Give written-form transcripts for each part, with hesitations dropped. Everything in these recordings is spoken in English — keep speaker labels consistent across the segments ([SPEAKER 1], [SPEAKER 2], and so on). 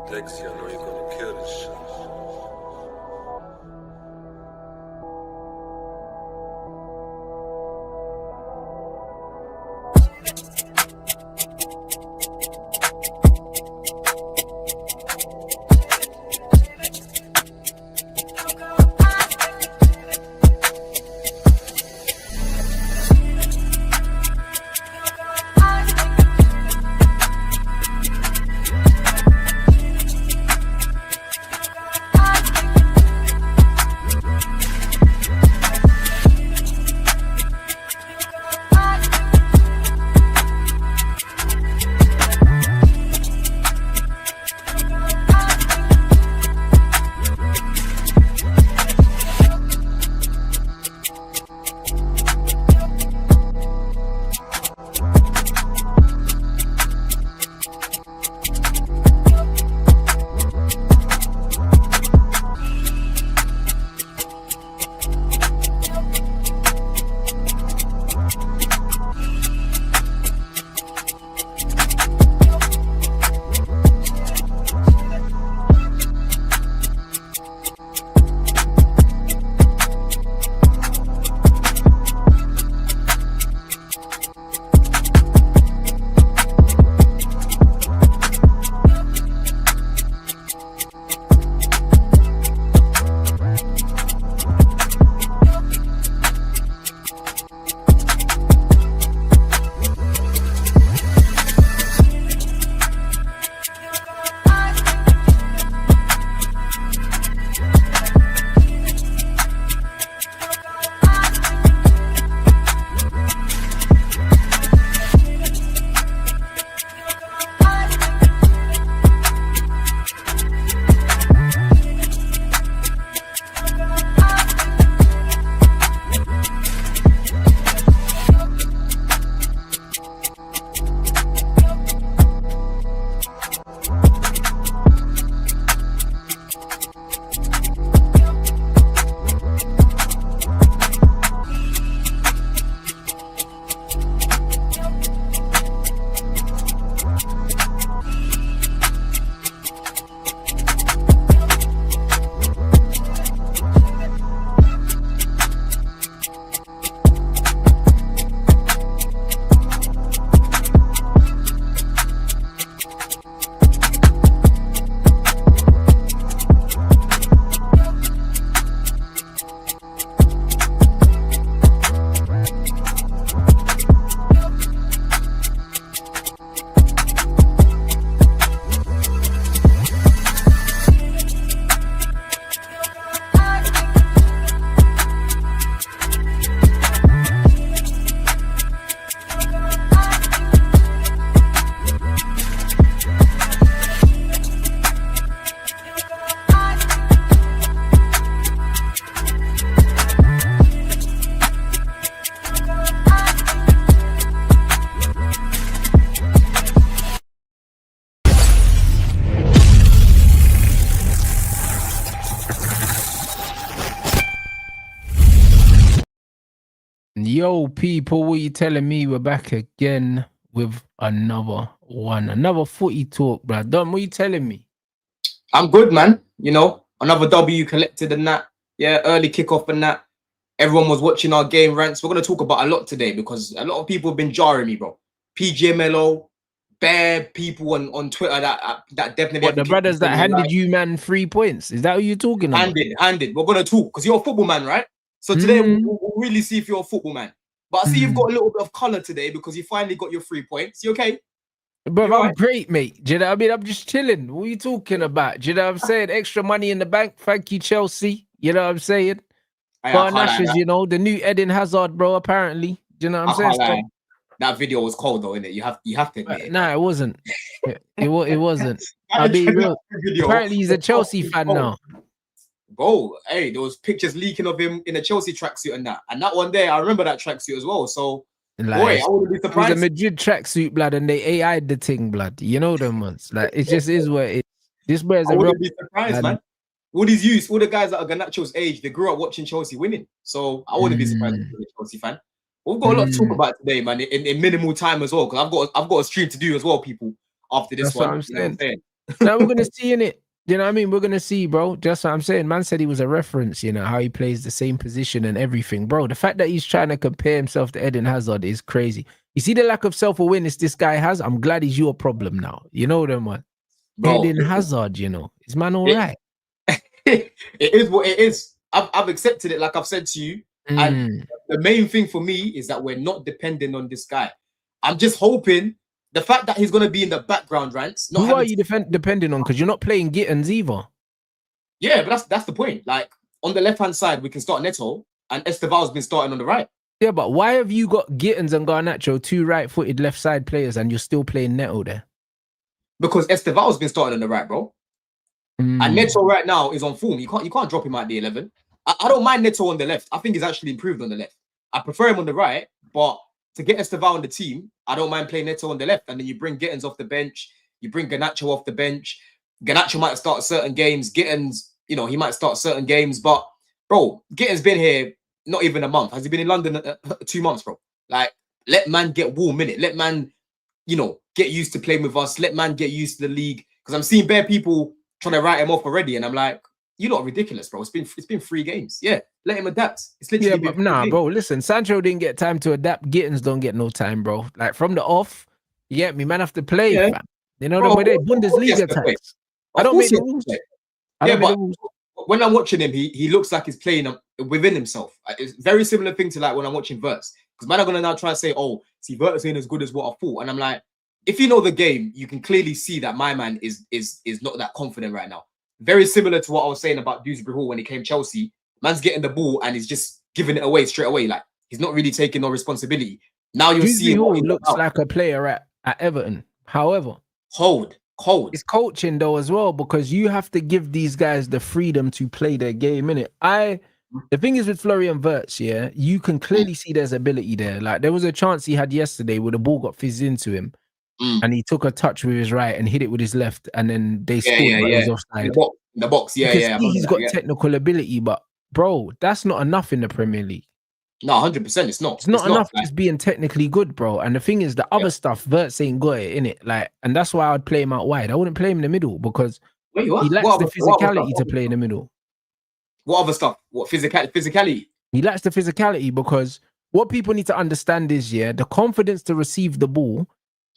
[SPEAKER 1] Dexy, I know you're gonna kill this shit.
[SPEAKER 2] Yo, people, what you telling me? We're back again with another footy talk, bruh. Don, what you telling me?
[SPEAKER 3] I'm good, man. You know, another W collected and that. Yeah, early kickoff and that. Everyone was watching our game rants. We're going to talk about a lot today because a lot of people have been jarring me, bro. PGMLO, bare people on Twitter that definitely...
[SPEAKER 2] What, the brothers that handed you, man, 3 points? Is that what you're talking about?
[SPEAKER 3] Handed. We're going to talk because you're a football man, right? So today we'll really see if you're a football man. But I see you've got a little bit of colour today because you finally got your 3 points. You okay?
[SPEAKER 2] But I'm right? Great, mate. Do you know what I mean? I'm just chilling. What are you talking about? Do you know what I'm saying? Extra money in the bank. Thank you, Chelsea. You know what I'm saying? Garnacho, you know, the new Eden Hazard, bro, apparently. Do you know what I'm saying?
[SPEAKER 3] That video was cold, though, innit? You have to admit it.
[SPEAKER 2] Nah, it wasn't. It wasn't. I'll be real. Apparently, he's a Chelsea fan now.
[SPEAKER 3] Bro, hey, there was pictures leaking of him in a Chelsea tracksuit and that. And that one there, I remember that tracksuit as well. So, like, boy, I wouldn't be surprised.
[SPEAKER 2] It was a Madrid tracksuit, blood, and they AI'd the thing, blood. You know them ones. Like, it just is what it is. This boy is a real...
[SPEAKER 3] I wouldn't be surprised, man. All these youths, all the guys that are Garnacho's age, they grew up watching Chelsea winning. So, I wouldn't be surprised if you're a Chelsea fan. We've got a lot to talk about today, man. In minimal time as well, because I've got a stream to do as well, people. After this
[SPEAKER 2] That's
[SPEAKER 3] one,
[SPEAKER 2] what I'm
[SPEAKER 3] you know what I'm
[SPEAKER 2] saying.
[SPEAKER 3] saying?
[SPEAKER 2] Now we're gonna see in it. You know what I mean? We're gonna see, bro. Just what I'm saying. Man said he was a reference, you know, how he plays the same position and everything. Bro, the fact that he's trying to compare himself to Eden Hazard is crazy. You see the lack of self-awareness this guy has? I'm glad he's your problem now. You know them one.
[SPEAKER 3] Bro,
[SPEAKER 2] Eden Hazard, you know. Is man all
[SPEAKER 3] it-
[SPEAKER 2] right?
[SPEAKER 3] it is what it is. I've accepted it, like I've said to you. And the main thing for me is that we're not dependent on this guy. I'm just hoping the fact that he's going to be in the background, Rants.
[SPEAKER 2] Who are you depending on? Because you're not playing Gittins either.
[SPEAKER 3] Yeah, but that's the point. Like on the left-hand side, we can start Neto, and Esteval's been starting on the right.
[SPEAKER 2] Yeah, but why have you got Gittins and Garnacho, two right-footed left side players, and you're still playing Neto there?
[SPEAKER 3] Because Esteval's been starting on the right, bro. And Neto right now is on form. You can't drop him at the 11. I don't mind Neto on the left. I think he's actually improved on the left. I prefer him on the right, but to get Esteval on the team, I don't mind playing Neto on the left. And then you bring Gittins off the bench. You bring Garnacho off the bench. Garnacho might start certain games. Gittins, you know, he might start certain games. But, bro, Gittins been here not even a month. Has he been in London 2 months, bro? Like, let man get warm, innit? Let man, you know, get used to playing with us. Let man get used to the league. Because I'm seeing bare people trying to write him off already. And I'm like, you lot are ridiculous, bro. It's been 3 games. Yeah, let him adapt. It's literally
[SPEAKER 2] but nah, bro. Listen, Sancho didn't get time to adapt. Gittins don't get no time, bro. Like from the off, you get me, man. Have to play, fam. You know the way they Bundesliga tax. I don't make the rules.
[SPEAKER 3] Yeah, but when I'm watching him, he looks like he's playing within himself. It's very similar thing to like when I'm watching Verts. Because man are gonna now try to say, oh, see, Verts ain't as good as what I thought, and I'm like, if you know the game, you can clearly see that my man is not that confident right now. Very similar to what I was saying about Dewsbury Hall when he came Chelsea. Man's getting the ball and he's just giving it away straight away. Like he's not really taking no responsibility. Now you'll see
[SPEAKER 2] Hall looks like a player at Everton. However,
[SPEAKER 3] cold.
[SPEAKER 2] It's coaching though as well, because you have to give these guys the freedom to play their game, innit? The thing is with Florian Wirtz, yeah, you can clearly see there's ability there. Like there was a chance he had yesterday where the ball got fizzed into him. And he took a touch with his right and hit it with his left, and then they scored, but it was offside.
[SPEAKER 3] The box, yeah.
[SPEAKER 2] He's got technical ability, but bro, that's not enough in the Premier League.
[SPEAKER 3] No, 100%. It's not.
[SPEAKER 2] It's not enough just being technically good, bro. And the thing is, the other stuff, Wirtz ain't got it in it. Like, and that's why I'd play him out wide. I wouldn't play him in the middle because he lacks the physicality to play in the middle.
[SPEAKER 3] What other stuff? What physicality?
[SPEAKER 2] He lacks the physicality because what people need to understand is, the confidence to receive the ball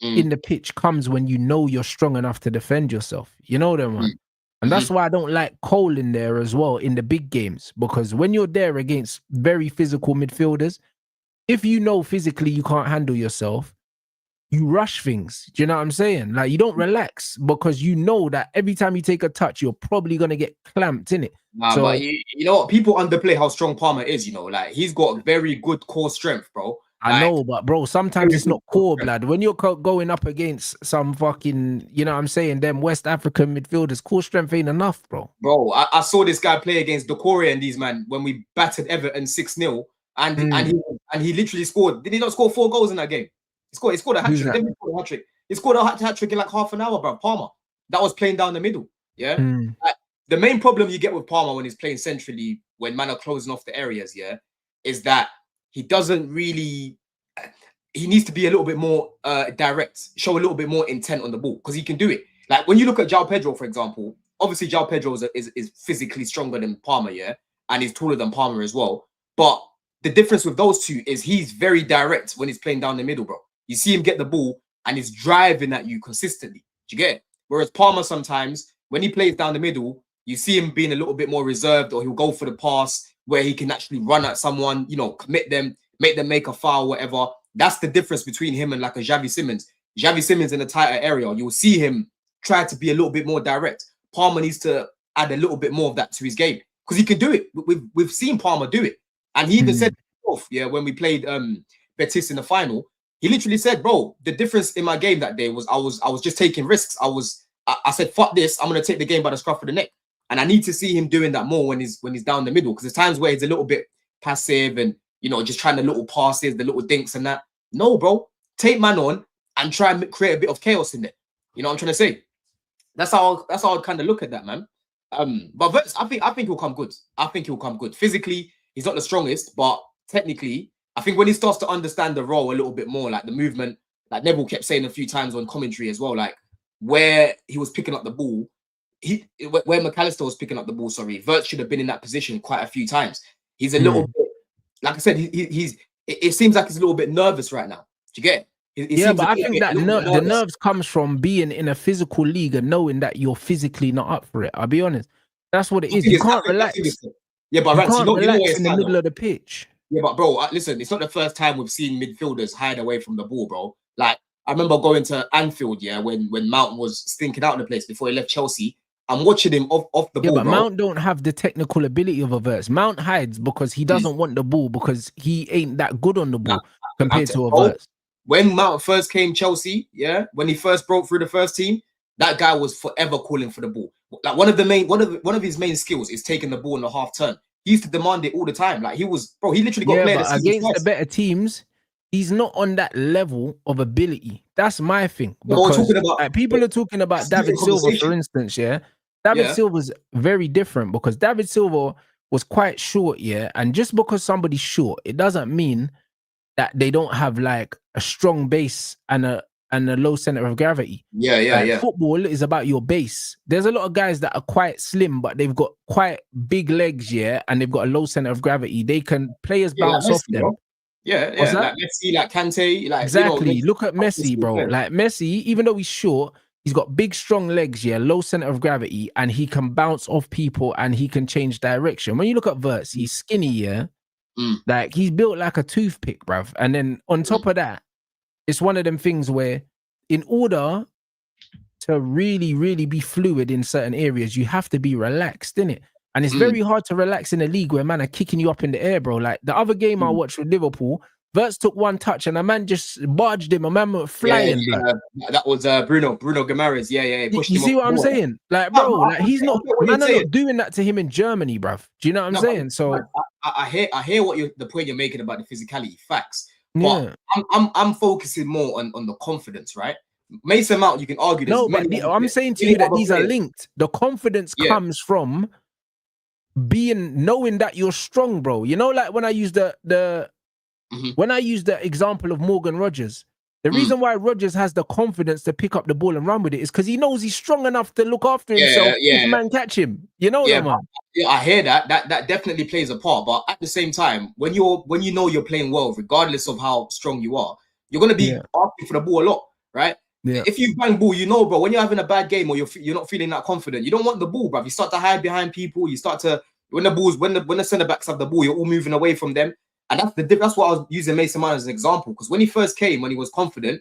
[SPEAKER 2] in the pitch comes when you know you're strong enough to defend yourself. You know them, man. And that's why I don't like Cole in there as well in the big games, because when you're there against very physical midfielders, if you know physically you can't handle yourself, you rush things. Do you know what I'm saying? Like you don't relax because you know that every time you take a touch, you're probably going to get clamped in it.
[SPEAKER 3] Nah, so, but you know what? People underplay how strong Palmer is, you know, like he's got very good core strength, bro.
[SPEAKER 2] I know, but bro, sometimes it's not core, blood. When you're going up against some fucking, you know what I'm saying, them West African midfielders, core strength ain't enough, bro.
[SPEAKER 3] Bro, I saw this guy play against Decore and these man when we battered Everton 6-0, and he literally scored. Did he not score 4 goals in that game? He scored a hat-trick. He scored a hat-trick in like half an hour, bro. Palmer. That was playing down the middle. Yeah. Like, the main problem you get with Palmer when he's playing centrally, when man are closing off the areas, is that he doesn't really. He needs to be a little bit more direct, show a little bit more intent on the ball, because he can do it. Like when you look at João Pedro, for example, obviously João Pedro is physically stronger than Palmer, and he's taller than Palmer as well. But the difference with those two is he's very direct when he's playing down the middle, bro. You see him get the ball and he's driving at you consistently. Do you get it? Whereas Palmer sometimes, when he plays down the middle, you see him being a little bit more reserved, or he'll go for the pass where he can actually run at someone, you know, commit them, make them make a foul, whatever. That's the difference between him and like a Xavi Simons. Xavi Simons in a tighter area, you'll see him try to be a little bit more direct. Palmer needs to add a little bit more of that to his game because he can do it. We've seen Palmer do it, and he even said himself, when we played Betis in the final, he literally said, "Bro, the difference in my game that day was I was just taking risks. I said, fuck this, I'm gonna take the game by the scruff of the neck." And I need to see him doing that more when he's down the middle, because there's times where he's a little bit passive and, you know, just trying the little passes, the little dinks and that. No, bro, take man on and try and create a bit of chaos in there. You know what I'm trying to say? That's how I'd kind of look at that, man. But Wirtz, I think he'll come good. I think he'll come good. Physically, he's not the strongest, but technically, I think when he starts to understand the role a little bit more, like the movement, like Neville kept saying a few times on commentary as well, like where he was picking up the ball, where McAllister was picking up the ball, sorry, Vert should have been in that position quite a few times. He's a little bit, like I said, it seems like he's a little bit nervous right now. Do you get it?
[SPEAKER 2] Yeah, but I think that the nerves comes from being in a physical league and knowing that you're physically not up for it. I'll be honest. That's what it is. You can't relax.
[SPEAKER 3] Yeah, but Rants, you know
[SPEAKER 2] relax in the middle of the pitch.
[SPEAKER 3] Yeah, but bro, listen, it's not the first time we've seen midfielders hide away from the ball, bro. Like, I remember going to Anfield, yeah, when Mount was stinking out in the place before he left Chelsea. I'm watching him off the ball,
[SPEAKER 2] but
[SPEAKER 3] bro.
[SPEAKER 2] Mount don't have the technical ability of a Verts. Mount hides because he doesn't want the ball because he ain't that good on the ball compared to a Verts.
[SPEAKER 3] When Mount first came Chelsea, yeah, when he first broke through the first team, that guy was forever calling for the ball. Like one of his main skills is taking the ball in the half turn. He used to demand it all the time. Like he literally got played
[SPEAKER 2] against the better teams. He's not on that level of ability. That's my thing. Because people are talking about David Silva, for instance, yeah. David Silva's very different because David Silva was quite short, yeah. And just because somebody's short, it doesn't mean that they don't have like a strong base and a low center of gravity.
[SPEAKER 3] Yeah.
[SPEAKER 2] Football is about your base. There's a lot of guys that are quite slim, but they've got quite big legs, yeah, and they've got a low center of gravity. They can players bounce off them.
[SPEAKER 3] Bro. Yeah, like Messi, like Kante, like
[SPEAKER 2] exactly. You know, look at Messi, bro. Like Messi, even though he's short, he's got big, strong legs, yeah, low center of gravity, and he can bounce off people and he can change direction. When you look at Verts, he's skinny, yeah. Like he's built like a toothpick, bruv. And then on top of that, it's one of them things where in order to really, really be fluid in certain areas, you have to be relaxed, innit? And it's very hard to relax in a league where man are kicking you up in the air, bro. Like the other game I watched with Liverpool, Verts took one touch and a man just barged him. A man went flying.
[SPEAKER 3] That was Bruno Guimaraes. Yeah.
[SPEAKER 2] You see what I'm saying? Like, bro, like he's not. Man are not doing that to him in Germany, bruv. Do you know what I'm saying? So
[SPEAKER 3] I hear what the point you're making about the physicality, facts. But I'm focusing more on the confidence, right? Mason Mount, you can argue this.
[SPEAKER 2] No, but I'm saying to you that these are linked. The confidence comes from knowing that you're strong, bro. You know, like when I use when I use the example of Morgan Rogers, the reason why Rogers has the confidence to pick up the ball and run with it is because he knows he's strong enough to look after himself if man catch him. You know that, man.
[SPEAKER 3] Yeah, I hear that. That definitely plays a part. But at the same time, when you know you're playing well, regardless of how strong you are, you're gonna be asking for the ball a lot, right? Yeah. If you bang ball, you know, bro, when you're having a bad game or you're not feeling that confident, you don't want the ball, bro. You start to hide behind people. You start to when the centre backs have the ball, you're all moving away from them. And that's what I was using Mason Mount as an example. Because when he first came, when he was confident,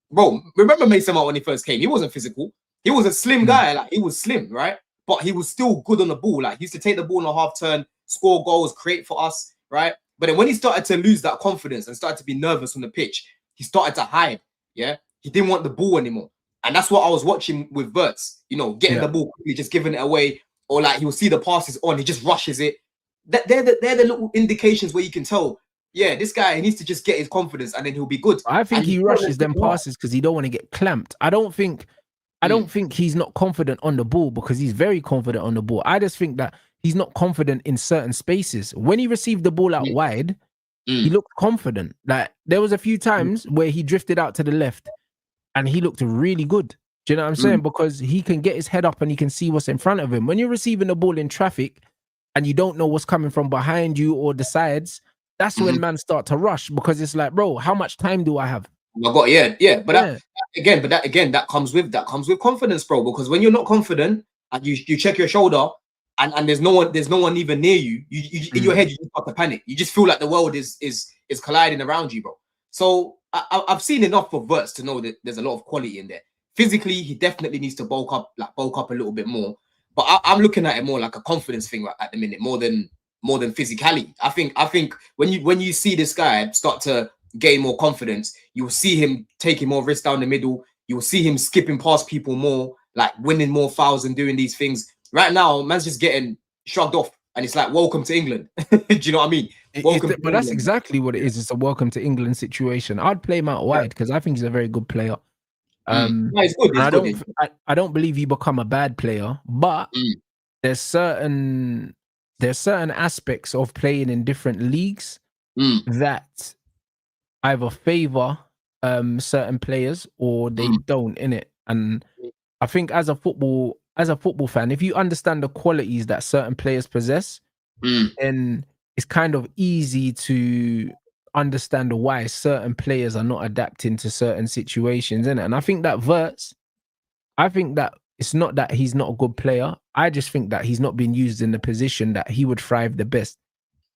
[SPEAKER 3] bro, remember Mason Mount when he first came? He wasn't physical. He was a slim guy. Like he was slim, right? But he was still good on the ball. Like he used to take the ball in a half turn, score goals, create for us, right? But then when he started to lose that confidence and started to be nervous on the pitch, he started to hide. Yeah, he didn't want the ball anymore. And that's what I was watching with Verts. You know, getting the ball quickly, just giving it away, or like he'll see the passes on, he just rushes it. They're the little indications where you can tell, yeah, this guy needs to just get his confidence and then he'll be good.
[SPEAKER 2] I think he rushes them passes because he don't want to get clamped. I don't think he's not confident on the ball because he's very confident on the ball. I just think that he's not confident in certain spaces. When he received the ball out wide, he looked confident. Like there was a few times where he drifted out to the left and he looked really good. Do you know what I'm saying? Because he can get his head up and he can see what's in front of him. When you're receiving the ball in traffic and you don't know what's coming from behind you or the sides, that's when man start to rush because it's like, bro, how much time do I have?
[SPEAKER 3] I got but that comes with confidence, bro. Because when you're not confident and you check your shoulder and there's no one even near you, in your head you just start to panic. You just feel like the world is colliding around you, bro. So I've seen enough of Verts to know that there's a lot of quality in there. Physically, he definitely needs to bulk up a little bit more. But I'm looking at it more like a confidence thing at the minute, more than physicality. I think when you see this guy start to gain more confidence, you will see him taking more risks down the middle. You will see him skipping past people more, like winning more fouls and doing these things. Right now, man's just getting shrugged off, and it's like, welcome to England. Do you know what I mean?
[SPEAKER 2] But that's exactly what it is. It's a welcome to England situation. I'd play him out wide because I think he's a very good player.
[SPEAKER 3] He's good.
[SPEAKER 2] I don't believe he become a bad player, but there's certain aspects of playing in different leagues that either favor certain players or they don't, innit? And I think as a football fan, if you understand the qualities that certain players possess, then it's kind of easy to understand why certain players are not adapting to certain situations, innit? And I think that it's not that he's not a good player. I just think that he's not been used in the position that he would thrive the best.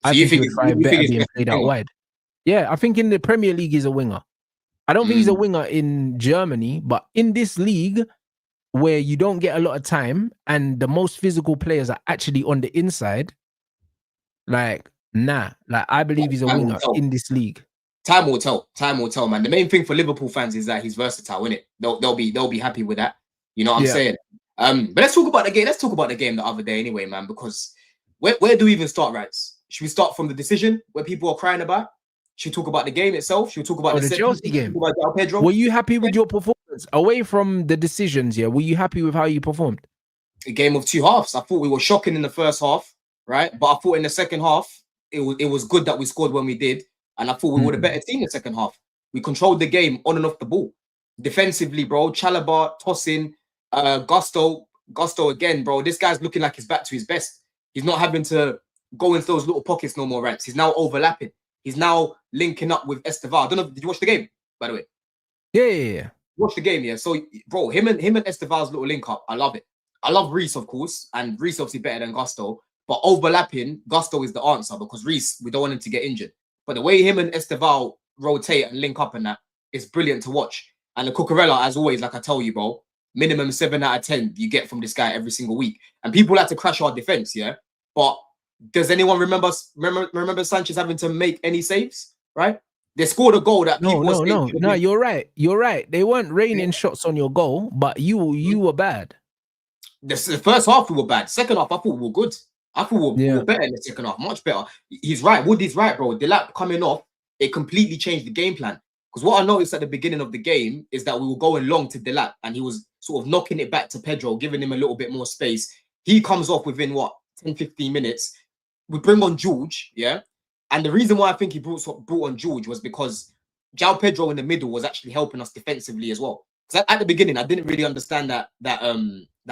[SPEAKER 3] So
[SPEAKER 2] I think he would thrive better being played out
[SPEAKER 3] winger?
[SPEAKER 2] wide. Yeah, I think in the Premier League he's a winger. I don't think he's a winger in Germany, but in this league where you don't get a lot of time and the most physical players are actually on the inside, like, nah. Like, I believe he's a winger in this league.
[SPEAKER 3] Time will tell. Time will tell, man. The main thing for Liverpool fans is that he's versatile, innit? They'll be happy with that. You know what I'm saying? But let's talk about the game. Let's talk about the game the other day anyway, man, because where do we even start, Rants? Should we start from the decision where people are crying about? Should we talk about the game itself? Should we talk about
[SPEAKER 2] the Chelsea game?
[SPEAKER 3] Pedro?
[SPEAKER 2] Were you happy with your performance? Away from the decisions, were you happy with how you performed?
[SPEAKER 3] A game of two halves. I thought we were shocking in the first half, right? But I thought in the second half, it was good that we scored when we did. And I thought we were the better team in the second half. We controlled the game on and off the ball. Defensively, bro, Chalobah, tossing, Gusto again, bro. This guy's looking like he's back to his best. He's not having to go into those little pockets no more, Rants. He's now overlapping. He's now linking up with Esteval. I don't know. Did you watch the game, by the way?
[SPEAKER 2] Yeah.
[SPEAKER 3] Watch the game, yeah. So, bro, him and Esteval's little link up, I love it. I love Reece, of course, and Reece obviously better than Gusto. But overlapping, Gusto is the answer because Reece, we don't want him to get injured. But the way him and Esteval rotate and link up and that is brilliant to watch. And the Cucurella, as always, like I tell you, bro, minimum 7 out of 10 you get from this guy every single week. And people like to crash our defense, yeah. But does anyone remember Sanchez having to make any saves? Right? They scored a goal that
[SPEAKER 2] no. You're right. You're right. They weren't raining shots on your goal, but you were bad.
[SPEAKER 3] The first half we were bad. Second half, I thought we were good. I thought we were better in the second half, much better. He's right. Woody's right, bro. Delap coming off, it completely changed the game plan. Because what I noticed at the beginning of the game is that we were going long to Delap, and he was sort of knocking it back to Pedro, giving him a little bit more space. He comes off within, 10, 15 minutes. We bring on George, yeah? And the reason why I think he brought on George was because João Pedro in the middle was actually helping us defensively as well. Because at the beginning, I didn't really understand that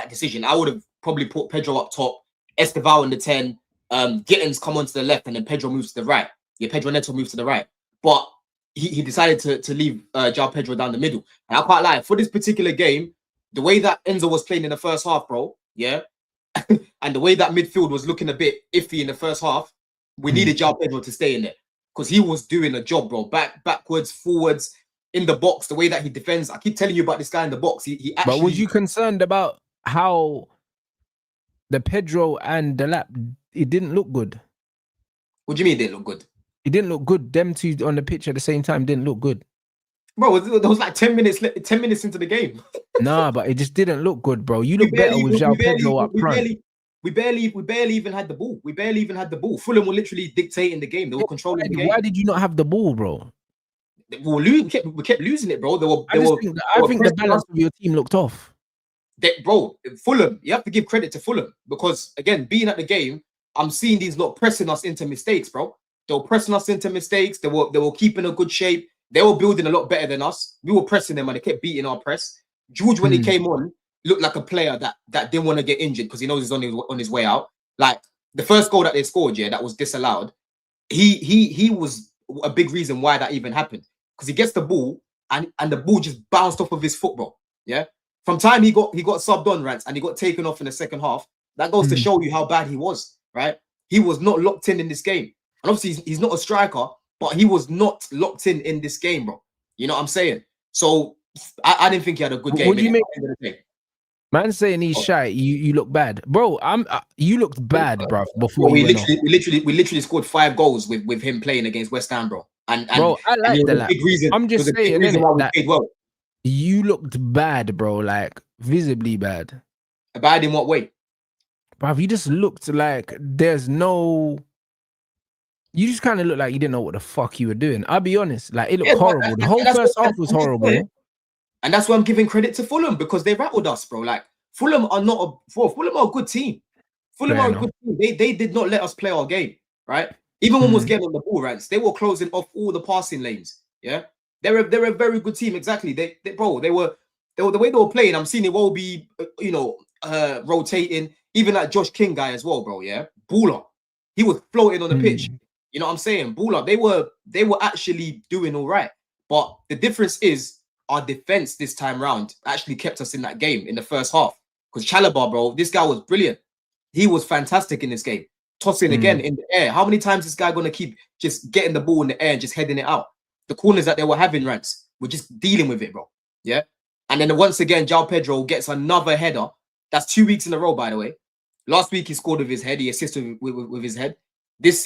[SPEAKER 3] decision. I would have probably put Pedro up top, Esteval in the 10, Gittins come onto the left, and then Pedro moves to the right. Yeah, Pedro Neto moves to the right. But he decided to leave João Pedro down the middle. And I quite like, for this particular game, the way that Enzo was playing in the first half, bro, yeah, and the way that midfield was looking a bit iffy in the first half, we needed João Pedro to stay in there because he was doing a job, bro. Backwards, forwards, in the box, the way that he defends. I keep telling you about this guy in the box. He actually...
[SPEAKER 2] But was you concerned about how the Pedro and Delap, it didn't look good?
[SPEAKER 3] What do you mean it didn't look good?
[SPEAKER 2] It didn't look good. Them two on the pitch at the same time didn't look good.
[SPEAKER 3] Bro, there was like 10 minutes into the game.
[SPEAKER 2] Nah, but it just didn't look good, bro. You look better with João Pedro up front.
[SPEAKER 3] We barely even had the ball. We barely even had the ball. Fulham were literally dictating the game. They were controlling the game.
[SPEAKER 2] Why did you not have the ball, bro?
[SPEAKER 3] We kept losing it, bro.
[SPEAKER 2] I think the balance of your team looked off.
[SPEAKER 3] Bro, Fulham, you have to give credit to Fulham because, again, being at the game, I'm seeing these lot pressing us into mistakes, bro. They were pressing us into mistakes. They were keeping a good shape. They were building a lot better than us. We were pressing them and they kept beating our press. George, when he came on, looked like a player that didn't want to get injured because he knows he's on his way out. Like the first goal that they scored, that was disallowed. He was a big reason why that even happened because he gets the ball and the ball just bounced off of his foot, bro. Yeah. From time he got subbed on, Rants, and he got taken off in the second half. That goes to show you how bad he was, right? He was not locked in this game. And obviously he's not a striker, but he was not locked in this game, bro. You know what I'm saying? So I didn't think he had a good game.
[SPEAKER 2] What do you mean? Man saying he's shy, you look bad, bro. You looked bad, bro. Before
[SPEAKER 3] we literally scored 5 goals with him playing against West Ham, bro. And
[SPEAKER 2] bro, I like that. I'm just saying,
[SPEAKER 3] that
[SPEAKER 2] you looked bad, bro. Like visibly bad.
[SPEAKER 3] Bad in what way?
[SPEAKER 2] Bro, you just looked like there's no. You just kind of looked like you didn't know what the fuck you were doing. I'll be honest, like it looked horrible. The whole first half was horrible.
[SPEAKER 3] And that's why I'm giving credit to Fulham because they rattled us, bro. Like Fulham are a good team. Fulham are a good team. They did not let us play our game, right? Even when we was getting on the ball, Rants, they were closing off all the passing lanes. Yeah, they're a very good team. Exactly. They were the way they were playing. I'm seeing it will be rotating. Even that Josh King guy as well, bro. Yeah, baller. He was floating on the pitch. You know what I'm saying? Baller. They were actually doing all right. But the difference is our defense this time round actually kept us in that game in the first half. Because Chalobah, bro, this guy was brilliant. He was fantastic in this game. Tossing again in the air. How many times is this guy going to keep just getting the ball in the air and just heading it out? The corners that they were having, Rants, we're just dealing with it, bro. Yeah. And then once again, João Pedro gets another header. That's 2 weeks in a row, by the way. Last week, he scored with his head. He assisted with his this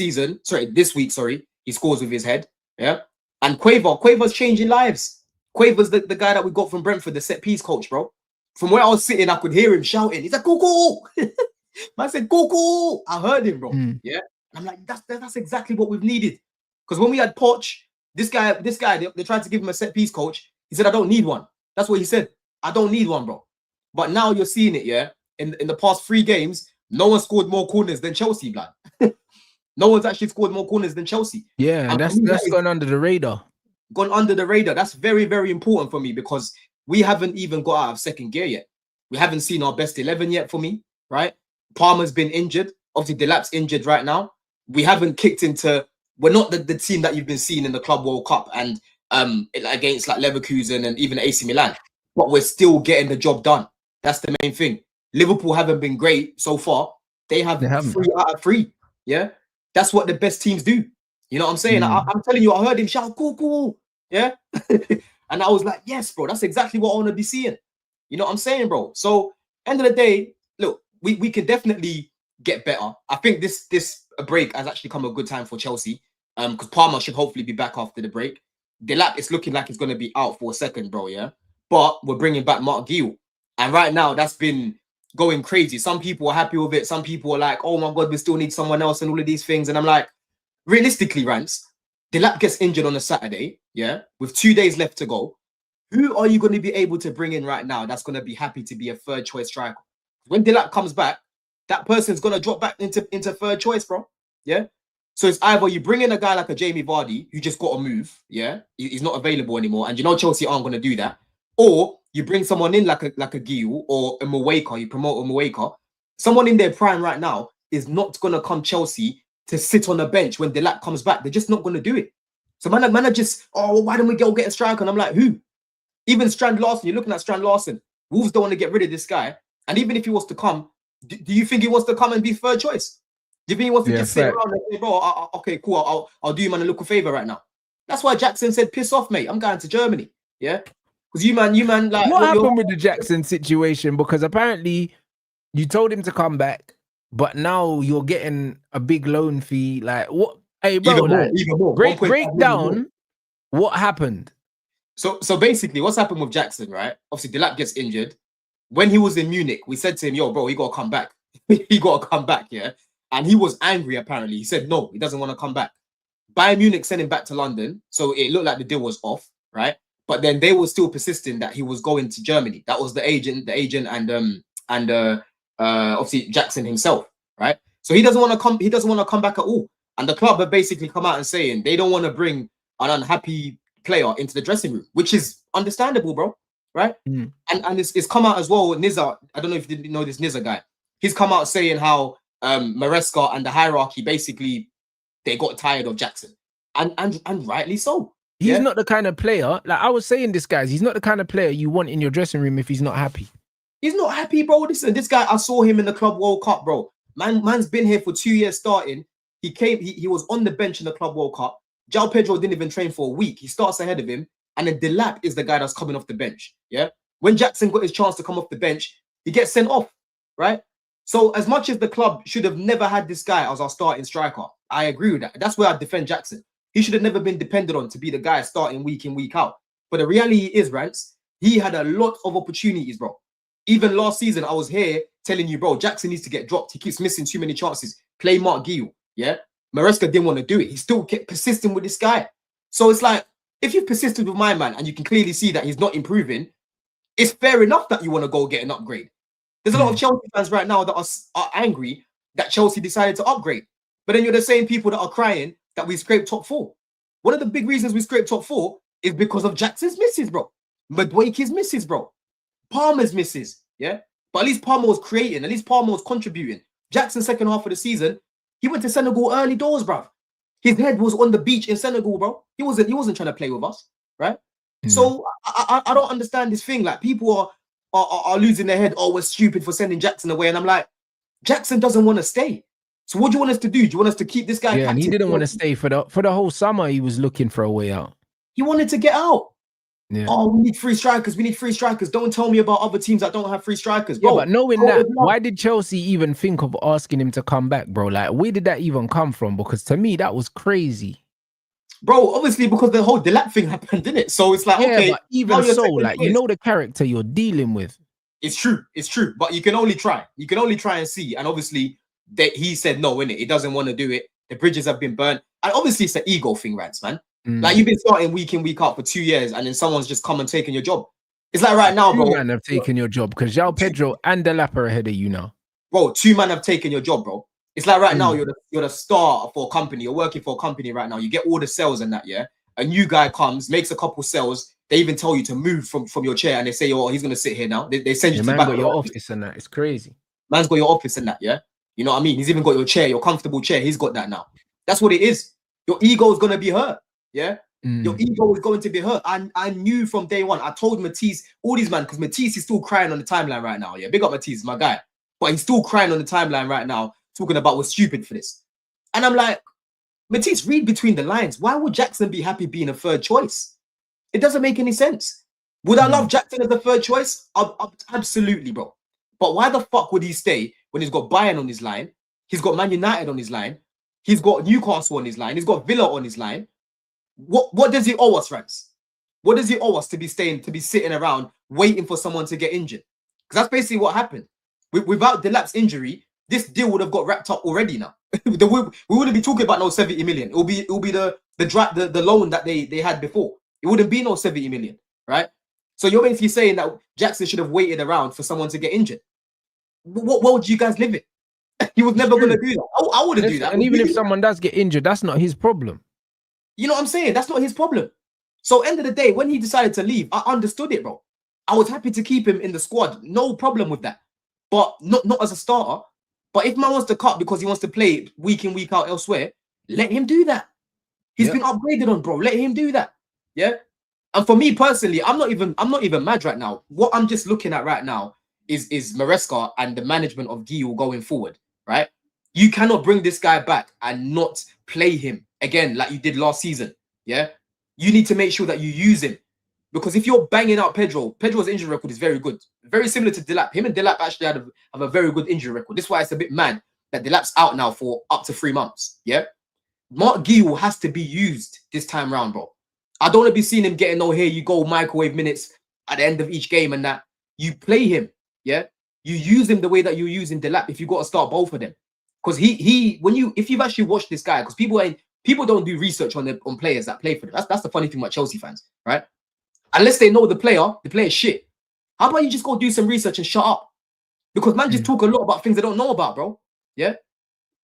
[SPEAKER 3] week, he scores with his head. Yeah. And Quaver's changing lives. Quaver's the guy that we got from Brentford, the set piece coach, bro. From where I was sitting, I could hear him shouting. He's like, "Cuckoo!" Man said, "Cuckoo!" I heard him, bro. Yeah. And I'm like, that's exactly what we've needed. Because when we had Poch, this guy, they tried to give him a set piece coach. He said, "I don't need one." That's what he said. "I don't need one, bro." But now you're seeing it, yeah. In the past 3 games, no one scored more corners than Chelsea, blood. No one's actually scored more corners than Chelsea.
[SPEAKER 2] Yeah, and that's gone under the radar.
[SPEAKER 3] Gone under the radar. That's very, very important for me because we haven't even got out of second gear yet. We haven't seen our best 11 yet for me, right? Palmer's been injured. Obviously, Delap's injured right now. We haven't kicked into... We're not the team that you've been seeing in the Club World Cup and against like Leverkusen and even AC Milan. But we're still getting the job done. That's the main thing. Liverpool haven't been great so far. They haven't. 3 out of 3. Yeah? That's what the best teams do. You know what I'm saying? I'm telling you, I heard him shout, "Cool." Yeah? And I was like, yes, bro, that's exactly what I want to be seeing. You know what I'm saying, bro? So, end of the day, look, we can definitely get better. I think this break has actually come a good time for Chelsea. Because Palmer should hopefully be back after the break. Delap, it's looking like he's going to be out for a second, bro, yeah? But we're bringing back Mark Guiu. And right now, that's been going crazy. Some people are happy with it. Some people are like, "Oh my God, we still need someone else," and all of these things. And I'm like, realistically, Rants, Delap gets injured on a Saturday, yeah, with 2 days left to go. Who are you going to be able to bring in right now that's going to be happy to be a third choice striker? When Delap comes back, that person's going to drop back into third choice, bro. Yeah. So it's either you bring in a guy like a Jamie Vardy who just got to move, yeah, he's not available anymore, and you know Chelsea aren't going to do that, or you bring someone in like a Guiu or a Mweka, you promote a Mweka. Someone in their prime right now is not going to come Chelsea to sit on the bench when Delap comes back. They're just not going to do it. So man are just, "Oh, well, why don't we go get a striker?" And I'm like, who? Even Strand Larsen, you're looking at Strand Larsen. Wolves don't want to get rid of this guy. And even if he was to come, do you think he wants to come and be third choice? Do you think he wants to just sit around and say, "Bro, okay, cool, I'll do you man a look a favor right now"? That's why Jackson said, "Piss off, mate. I'm going to Germany." Yeah. Because you man, like...
[SPEAKER 2] What happened with the Jackson situation? Because apparently you told him to come back, but now you're getting a big loan fee. Like, what? Hey, bro,
[SPEAKER 3] even more.
[SPEAKER 2] Break down what happened.
[SPEAKER 3] So basically, what's happened with Jackson, right? Obviously, Delap gets injured. When he was in Munich, we said to him, "Yo, bro, he got to come back." He got to come back, yeah? And he was angry, apparently. He said, no, he doesn't want to come back. Bayern Munich sent him back to London, so it looked like the deal was off, right? But then they were still persisting that he was going to Germany. That was the agent and obviously Jackson himself, right? So he doesn't want to come. He doesn't want to come back at all. And the club have basically come out and saying they don't want to bring an unhappy player into the dressing room, which is understandable, bro, right? And it's come out as well. Nizza, I don't know if you didn't know this Nizza guy. He's come out saying how Maresca and the hierarchy basically they got tired of Jackson, and rightly so.
[SPEAKER 2] He's not the kind of player, like I was saying this, guys, he's not the kind of player you want in your dressing room if he's not happy.
[SPEAKER 3] He's not happy, bro. Listen, this guy, I saw him in the Club World Cup, bro. Man's been here for 2 years starting. He was on the bench in the Club World Cup. João Pedro didn't even train for a week. He starts ahead of him. And then Delap is the guy that's coming off the bench. Yeah. When Jackson got his chance to come off the bench, he gets sent off. Right. So as much as the club should have never had this guy as our starting striker, I agree with that. That's where I defend Jackson. He should have never been depended on to be the guy starting week in, week out. But the reality is, Rants, he had a lot of opportunities, bro. Even last season, I was here telling you, bro, Jackson needs to get dropped. He keeps missing too many chances. Play Mark Guiu. Yeah. Maresca didn't want to do it. He still kept persisting with this guy. So it's like, if you've persisted with my man and you can clearly see that he's not improving, it's fair enough that you want to go get an upgrade. There's a lot of Chelsea fans right now that are angry that Chelsea decided to upgrade. But then you're the same people that are crying that we scraped top 4. One of the big reasons we scraped top 4 is because of Jackson's misses, bro. Madueke's misses, bro. Palmer's misses, yeah? But at least Palmer was creating. At least Palmer was contributing. Jackson's second half of the season, he went to Senegal early doors, bro. His head was on the beach in Senegal, bro. He wasn't trying to play with us, right? So I don't understand this thing. Like, people are losing their head. Oh, we're stupid for sending Jackson away. And I'm like, Jackson doesn't want to stay. So what do you want us to do? Do you want us to keep this guy?
[SPEAKER 2] Yeah, and he didn't want to stay for the whole summer. He was looking for a way out.
[SPEAKER 3] He wanted to get out.
[SPEAKER 2] Yeah.
[SPEAKER 3] Oh, we need 3 strikers. We need 3 strikers. Don't tell me about other teams that don't have 3 strikers, bro.
[SPEAKER 2] Yeah, but knowing that, why did Chelsea even think of asking him to come back, bro? Like, where did that even come from? Because to me, that was crazy.
[SPEAKER 3] Bro, obviously because the whole Delap thing happened, didn't it? So it's like,
[SPEAKER 2] yeah,
[SPEAKER 3] okay.
[SPEAKER 2] But even so, like, you know the character you're dealing with.
[SPEAKER 3] It's true. It's true. But you can only try. You can only try and see. And obviously, that he said no, innit? He doesn't want to do it. The bridges have been burnt. And obviously, it's an ego thing, Rants, man. Like, you've been starting week in, week out for 2 years, and then someone's just come and taken your job. It's like right now, bro.
[SPEAKER 2] 2 men have taken your job because João Pedro and Delap are ahead of you now.
[SPEAKER 3] Bro, 2 men have taken your job, bro. It's like right now, you're the star for a company. You're working for a company right now. You get all the sales and that, yeah? A new guy comes, makes a couple sales. They even tell you to move from your chair, and they say, oh, he's going to sit here now. They send you to
[SPEAKER 2] man
[SPEAKER 3] back
[SPEAKER 2] got your office and that. It's crazy.
[SPEAKER 3] Man's got your office and that, yeah? You know what I mean? He's even got your chair, your comfortable chair. He's got that now. That's what it is. Your ego is going to be hurt, yeah? Your ego is going to be hurt. I knew from day one. I told Matisse, all these man, because Matisse is still crying on the timeline right now. Yeah, big up Matisse, my guy. But he's still crying on the timeline right now, talking about we're stupid for this. And I'm like, Matisse, read between the lines. Why would Jackson be happy being a 3rd choice? It doesn't make any sense. Would I love Jackson as the 3rd choice? Absolutely, bro. But why the fuck would he stay when he's got Bayern on his line? He's got Man United on his line. He's got Newcastle on his line. He's got Villa on his line. What does he owe us, Rants? What does he owe us to be sitting around waiting for someone to get injured? Because that's basically what happened. Without Delap's injury, this deal would have got wrapped up already now. We wouldn't be talking about no 70 million. It'll be the loan that they had before. It wouldn't be no 70 million, right? So you're basically saying that Jackson should have waited around for someone to get injured. What would you guys live in? He was never going to do that. I wouldn't do that.
[SPEAKER 2] And even if someone does get injured, that's not his problem.
[SPEAKER 3] You know what I'm saying? That's not his problem. So end of the day, when he decided to leave, I understood it, bro. I was happy to keep him in the squad. No problem with that. But not as a starter. But if man wants to cut because he wants to play week in, week out elsewhere, let him do that. He's been upgraded on, bro. Let him do that. Yeah. And for me personally, I'm not even mad right now. What I'm just looking at right now is Maresca and the management of Guiu going forward, right? You cannot bring this guy back and not play him again like you did last season. Yeah. You need to make sure that you use him. Because if you're banging out Pedro's injury record is very good. Very similar to Delap. Him and Delap actually have a very good injury record. This is why it's a bit mad that Delap's out now for up to 3 months. Yeah. Mark Guiu has to be used this time round, bro. I don't want to be seeing him getting, here you go, microwave minutes at the end of each game and that. You play him. Yeah. You use him the way that you're using Delap if you got to start both of them. Because if you've actually watched this guy, because people don't do research on players that play for them. That's the funny thing about Chelsea fans, right? Unless they know the player is shit. How about you just go do some research and shut up? Because man just talk a lot about things they don't know about, bro. Yeah?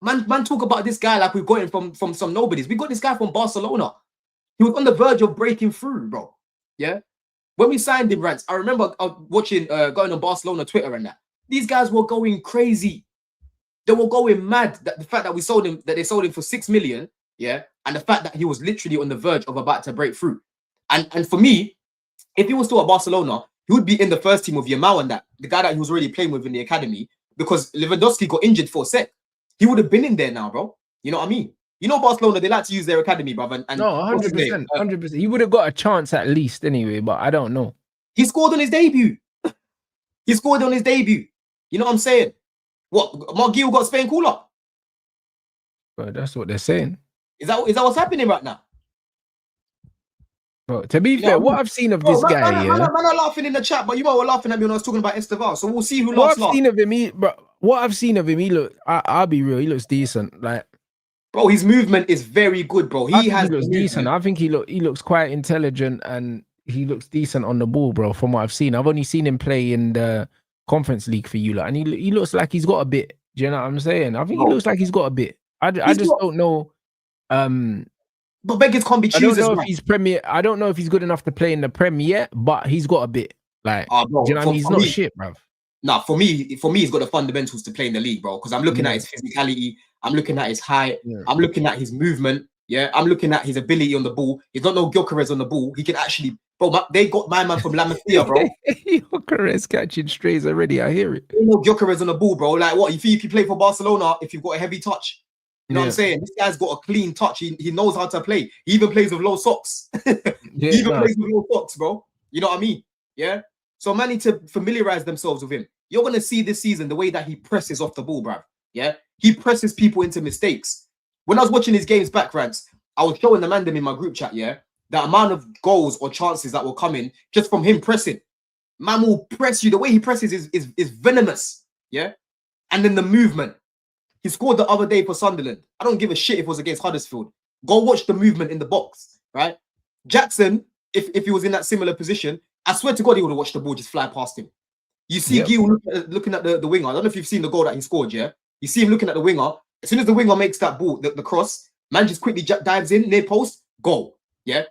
[SPEAKER 3] Man talk about this guy like we've got him from some nobodies. We got this guy from Barcelona. He was on the verge of breaking through, bro. Yeah? When we signed him, Rants, I remember watching, going on Barcelona Twitter and that. These guys were going crazy. They were going mad. That the fact that they sold him for 6 million, yeah, and the fact that he was literally on the verge of about to break through. And for me, if he was still at Barcelona, he would be in the first team with Yamal and that, the guy that he was already playing with in the academy, because Lewandowski got injured for a sec. He would have been in there now, bro. You know what I mean? You know Barcelona, they like to use their academy, brother. And
[SPEAKER 2] no, 100%, 100%. He would have got a chance at least anyway, but I don't know.
[SPEAKER 3] He scored on his debut. He scored on his debut. You know what I'm saying? What, Mark Guiu got Spain call up?
[SPEAKER 2] But that's what they're saying.
[SPEAKER 3] Is that what's happening right now?
[SPEAKER 2] Bro, to be fair, what I've seen of this guy,
[SPEAKER 3] man are laughing in the chat, but you were laughing at me when I was talking about Esteval. So we'll see who
[SPEAKER 2] laughs.
[SPEAKER 3] What
[SPEAKER 2] I've seen of him, he look. I'll be real, he looks decent. Like,
[SPEAKER 3] bro, his movement is very good, bro. He
[SPEAKER 2] looks decent. I think he looks quite intelligent and he looks decent on the ball, bro. From what I've seen, I've only seen him play in the Conference League for you, and he looks like he's got a bit. Do you know what I'm saying? I think he looks like he's got a bit. I just don't know.
[SPEAKER 3] But beggars can't be
[SPEAKER 2] I don't
[SPEAKER 3] choosers,
[SPEAKER 2] know if
[SPEAKER 3] man.
[SPEAKER 2] he's Premier. I don't know if he's good enough to play in the Prem yet, but he's got a bit. Like,
[SPEAKER 3] Bro,
[SPEAKER 2] do you know what I mean? He's not
[SPEAKER 3] me,
[SPEAKER 2] shit, bruv.
[SPEAKER 3] Nah, for me, he's got the fundamentals to play in the league, bro. Because I'm looking at his physicality, I'm looking at his height, I'm looking at his movement. Yeah, I'm looking at his ability on the ball. He's not no Gyökeres on the ball. He can actually, bro. They got my man from La Masia, bro.
[SPEAKER 2] Gyökeres catching strays already. I hear it.
[SPEAKER 3] No Gyökeres on the ball, bro. Like what? If you play for Barcelona, if you've got a heavy touch, you know what I'm saying? This guy's got a clean touch. He knows how to play. He even plays with low socks. He even plays with low socks, bro. You know what I mean? Yeah. So man need to familiarize themselves with him. You're gonna see this season the way that he presses off the ball, bruv. Yeah, he presses people into mistakes. When I was watching his games back, Rants, I was showing the man them in my group chat, yeah, the amount of goals or chances that will come in just from him pressing. Man will press you. The way he presses is venomous, yeah. And then the movement. He scored the other day for Sunderland. I don't give a shit if it was against Huddersfield. Go watch the movement in the box, right? Jackson, if he was in that similar position, I swear to God, he would have watched the ball just fly past him. You see Guiu looking at the winger. I don't know if you've seen the goal that he scored, yeah? You see him looking at the winger. As soon as the winger makes that ball, the cross, man just quickly dives in, near post, goal, yeah?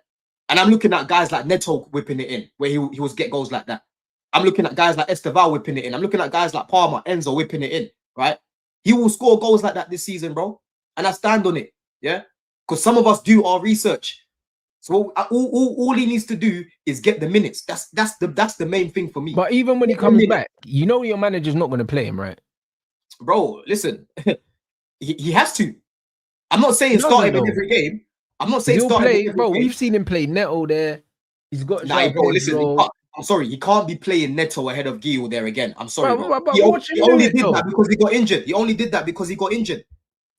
[SPEAKER 3] And I'm looking at guys like Neto whipping it in, where he was get goals like that. I'm looking at guys like Esteval whipping it in. I'm looking at guys like Palmer, Enzo whipping it in, right? He will score goals like that this season, bro. And I stand on it, yeah? Because some of us do our research. So all he needs to do is get the minutes. That's the main thing for me.
[SPEAKER 2] But even when he comes back, you know your manager's not going to play him, right?
[SPEAKER 3] Bro, listen, he has to. I'm not saying start him in every game. I'm not saying start him in every game.
[SPEAKER 2] We've seen him play Neto there. He's got
[SPEAKER 3] bro, listen, I'm sorry, he can't be playing Neto ahead of Guiu there again. I'm sorry, bro.
[SPEAKER 2] But
[SPEAKER 3] He only did that because he got injured. He only did that because he got injured.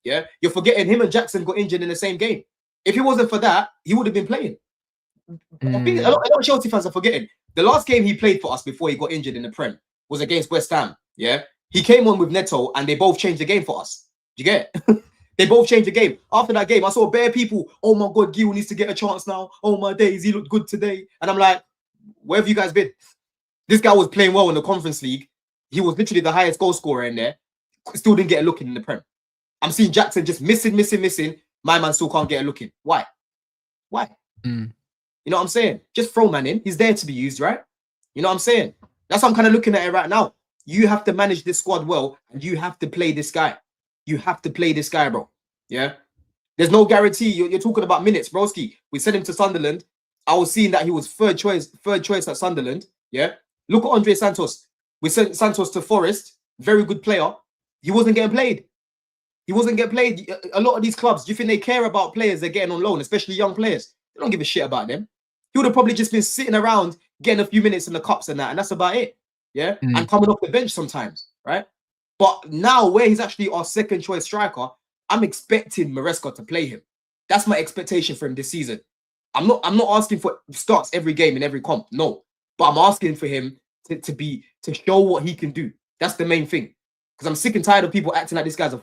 [SPEAKER 3] Yeah, you're forgetting him and Jackson got injured in the same game. If it wasn't for that, he would have been playing. I think a lot of Chelsea fans are forgetting. The last game he played for us before he got injured in the Prem was against West Ham. Yeah, he came on with Neto and they both changed the game for us. Do you get it? They both changed the game. After that game, I saw bare people, oh my God, Guiu needs to get a chance now. Oh my days, he looked good today. And I'm like, where have you guys been? This guy was playing well in the Conference League. He was literally the highest goal scorer in there. Still didn't get a look in the Prem. I'm seeing Jackson just missing. My man still can't get a look in. Why? You know what I'm saying? Just throw man in. He's there to be used, right? You know what I'm saying? That's what I'm kind of looking at it right now. You have to manage this squad well, and you have to play this guy. You have to play this guy, bro. Yeah? There's no guarantee. You're talking about minutes, broski. We sent him to Sunderland. I was seeing that he was third choice at Sunderland. Yeah? Look at Andre Santos. We sent Santos to Forest. Very good player. He wasn't getting played. A lot of these clubs, do you think they care about players they're getting on loan, especially young players? They don't give a shit about them. He would have probably just been sitting around getting a few minutes in the cups and that's about it. Yeah, and coming off the bench sometimes, right? But now, where he's actually our second choice striker, I'm expecting Maresca to play him. That's my expectation for him this season. I'm not asking for starts every game in every comp, no. But I'm asking for him to show what he can do. That's the main thing. Because I'm sick and tired of people acting like this guy's a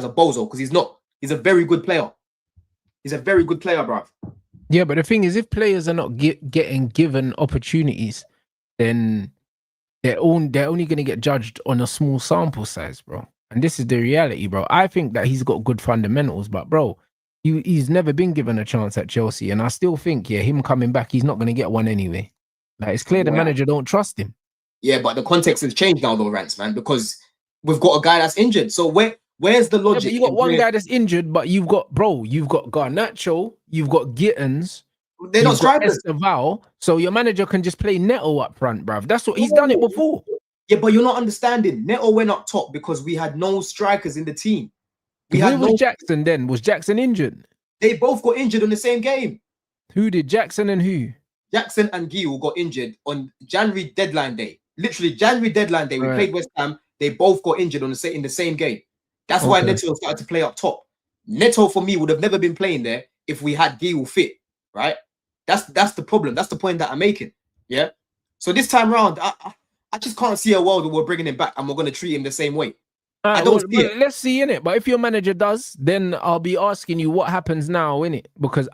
[SPEAKER 3] bozo, because he's not. He's a very good player. He's a very good player, bro.
[SPEAKER 2] Yeah, but the thing is, if players are not getting given opportunities, then they're only going to get judged on a small sample size, bro. And this is the reality, bro. I think that he's got good fundamentals, but bro, he's never been given a chance at Chelsea, and I still think, him coming back, he's not going to get one anyway. Like, it's clear the manager don't trust him.
[SPEAKER 3] Yeah, but the context has changed now, though, Rants, man, because we've got a guy that's injured. So where's the logic?
[SPEAKER 2] Yeah, you got one guy that's injured, but you've got Garnacho, you've got Gittins,
[SPEAKER 3] they're not strikers.
[SPEAKER 2] So your manager can just play Neto up front, bruv. That's what he's done it before.
[SPEAKER 3] Yeah, but you're not understanding. Neto went up top because we had no strikers in the team.
[SPEAKER 2] Was Jackson then? Was Jackson injured?
[SPEAKER 3] They both got injured in the same game.
[SPEAKER 2] Who did? Jackson and who?
[SPEAKER 3] Jackson and Guiu got injured on January deadline day. Literally January deadline day. We played West Ham. They both got injured in the same game. That's why Neto started to play up top. Neto for me would have never been playing there if we had Guiu fit, right? That's the problem. That's the point that I'm making. Yeah. So this time round, I just can't see a world where we're bringing him back and we're going to treat him the same way. I don't see it.
[SPEAKER 2] Let's see in it. But if your manager does, then I'll be asking you what happens now in it, because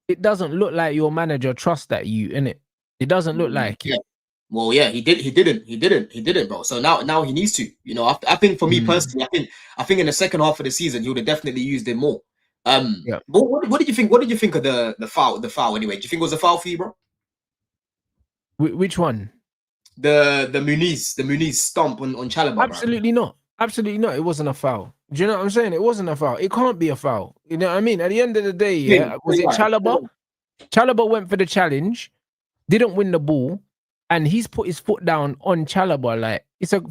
[SPEAKER 2] it doesn't look like your manager trusts that you in it. It doesn't look like it.
[SPEAKER 3] Well, yeah, he didn't, bro. So now he needs to. You know, I think for me personally, I think in the second half of the season he would have definitely used him more.
[SPEAKER 2] Yeah.
[SPEAKER 3] What did you think? What did you think of the foul? The foul anyway. Do you think it was a foul for you, bro?
[SPEAKER 2] Which one?
[SPEAKER 3] The Muniz stomp on Chalobah.
[SPEAKER 2] Absolutely not. Absolutely not. It wasn't a foul. Do you know what I'm saying? It wasn't a foul. It can't be a foul. You know what I mean? At the end of the day, yeah, was it Chalobah? Chalobah went for the challenge, didn't win the ball, and he's put his foot down on Chalobah. Like,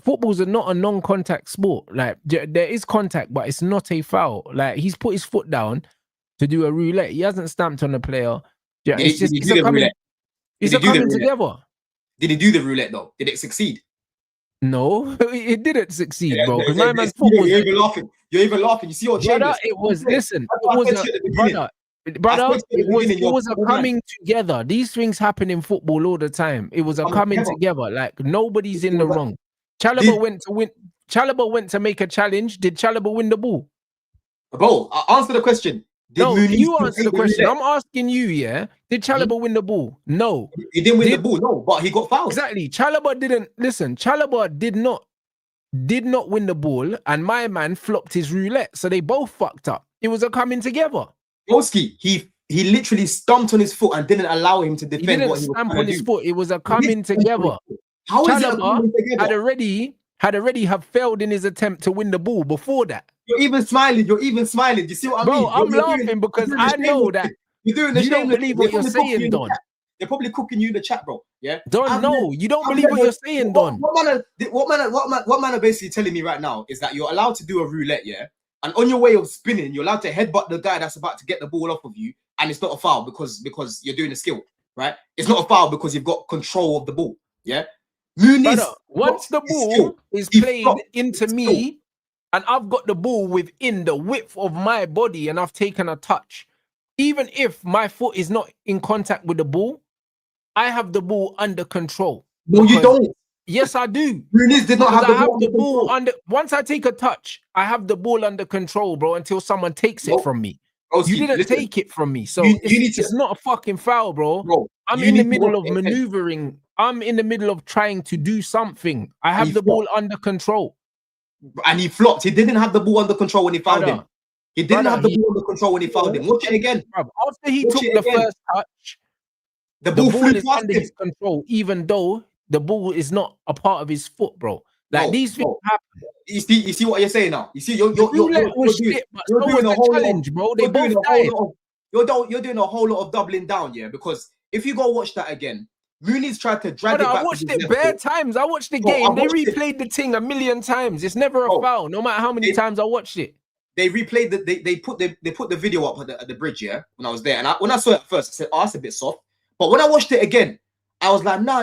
[SPEAKER 2] football's not a non-contact sport. Like, there is contact, but it's not a foul. Like, he's put his foot down to do a roulette. He hasn't stamped on the player. Yeah, it's a coming together.
[SPEAKER 3] Did he do the roulette though? Did it succeed?
[SPEAKER 2] No, it didn't succeed, bro. Because my man's
[SPEAKER 3] foot was... You're even laughing. You're even laughing. You see your
[SPEAKER 2] brother, it was, listen, it was a coming together. These things happen in football all the time. It was a coming together. Like, nobody's in the wrong. Chalobah went to make a challenge. Did Chalobah win the ball?
[SPEAKER 3] Bro, answer the question.
[SPEAKER 2] No, you answer the question. I'm asking you, yeah. Did Chalobah win the ball? No.
[SPEAKER 3] He didn't win the ball, no, but he got fouled.
[SPEAKER 2] Exactly. Chalobah did not win the ball, and my man flopped his roulette. So they both fucked up. It was a coming together.
[SPEAKER 3] Broski, he literally stomped on his foot and didn't allow him to defend what he was trying to do. He didn't stamp on his
[SPEAKER 2] foot. It was a coming together.
[SPEAKER 3] How is it a coming together?
[SPEAKER 2] Had already have failed in his attempt to win the ball before that.
[SPEAKER 3] You're even smiling. You see what I mean?
[SPEAKER 2] Bro, I'm laughing because I know that
[SPEAKER 3] you're doing the
[SPEAKER 2] you don't believe what you're saying, Don.
[SPEAKER 3] They're probably cooking you in the chat, bro. Yeah,
[SPEAKER 2] Don. No, you don't believe what you're saying, Don.
[SPEAKER 3] What man are basically telling me right now is that you're allowed to do a roulette, yeah, and on your way of spinning, you're allowed to headbutt the guy that's about to get the ball off of you, and it's not a foul because you're doing a skill, right? It's not a foul because you've got control of the ball, yeah.
[SPEAKER 2] Brother, once the ball is played into me, and I've got the ball within the width of my body, and I've taken a touch, even if my foot is not in contact with the ball, I have the ball under control.
[SPEAKER 3] No, you don't.
[SPEAKER 2] Yes, I do.
[SPEAKER 3] Muniz did not have
[SPEAKER 2] the ball under. Once I take a touch, I have the ball under control, bro, until someone takes it from me. You didn't take it from me, so it's not a fucking foul, bro. I'm in the middle of maneuvering. I'm in the middle of trying to do something. I have the ball under control.
[SPEAKER 3] And he flopped. He didn't have the ball under control when he fouled him. He didn't have the ball under control when he fouled him. Watch it again.
[SPEAKER 2] After he took the first touch, the ball is under his control, even though the ball is not a part of his foot, bro. Like, these things happen.
[SPEAKER 3] You see what you're saying now? You see, you're doing
[SPEAKER 2] a challenge, bro. They both died.
[SPEAKER 3] You're doing a whole lot of doubling down, yeah. Because if you go watch that again, Muniz tried to drag it back.
[SPEAKER 2] I watched it bare times. I watched the game. They replayed the thing a million times. It's never a foul, no matter how many times I watched it.
[SPEAKER 3] They replayed they put the video up at the bridge, yeah, when I was there. And when I saw it first, I said, oh, that's a bit soft. But when I watched it again, I was like, nah,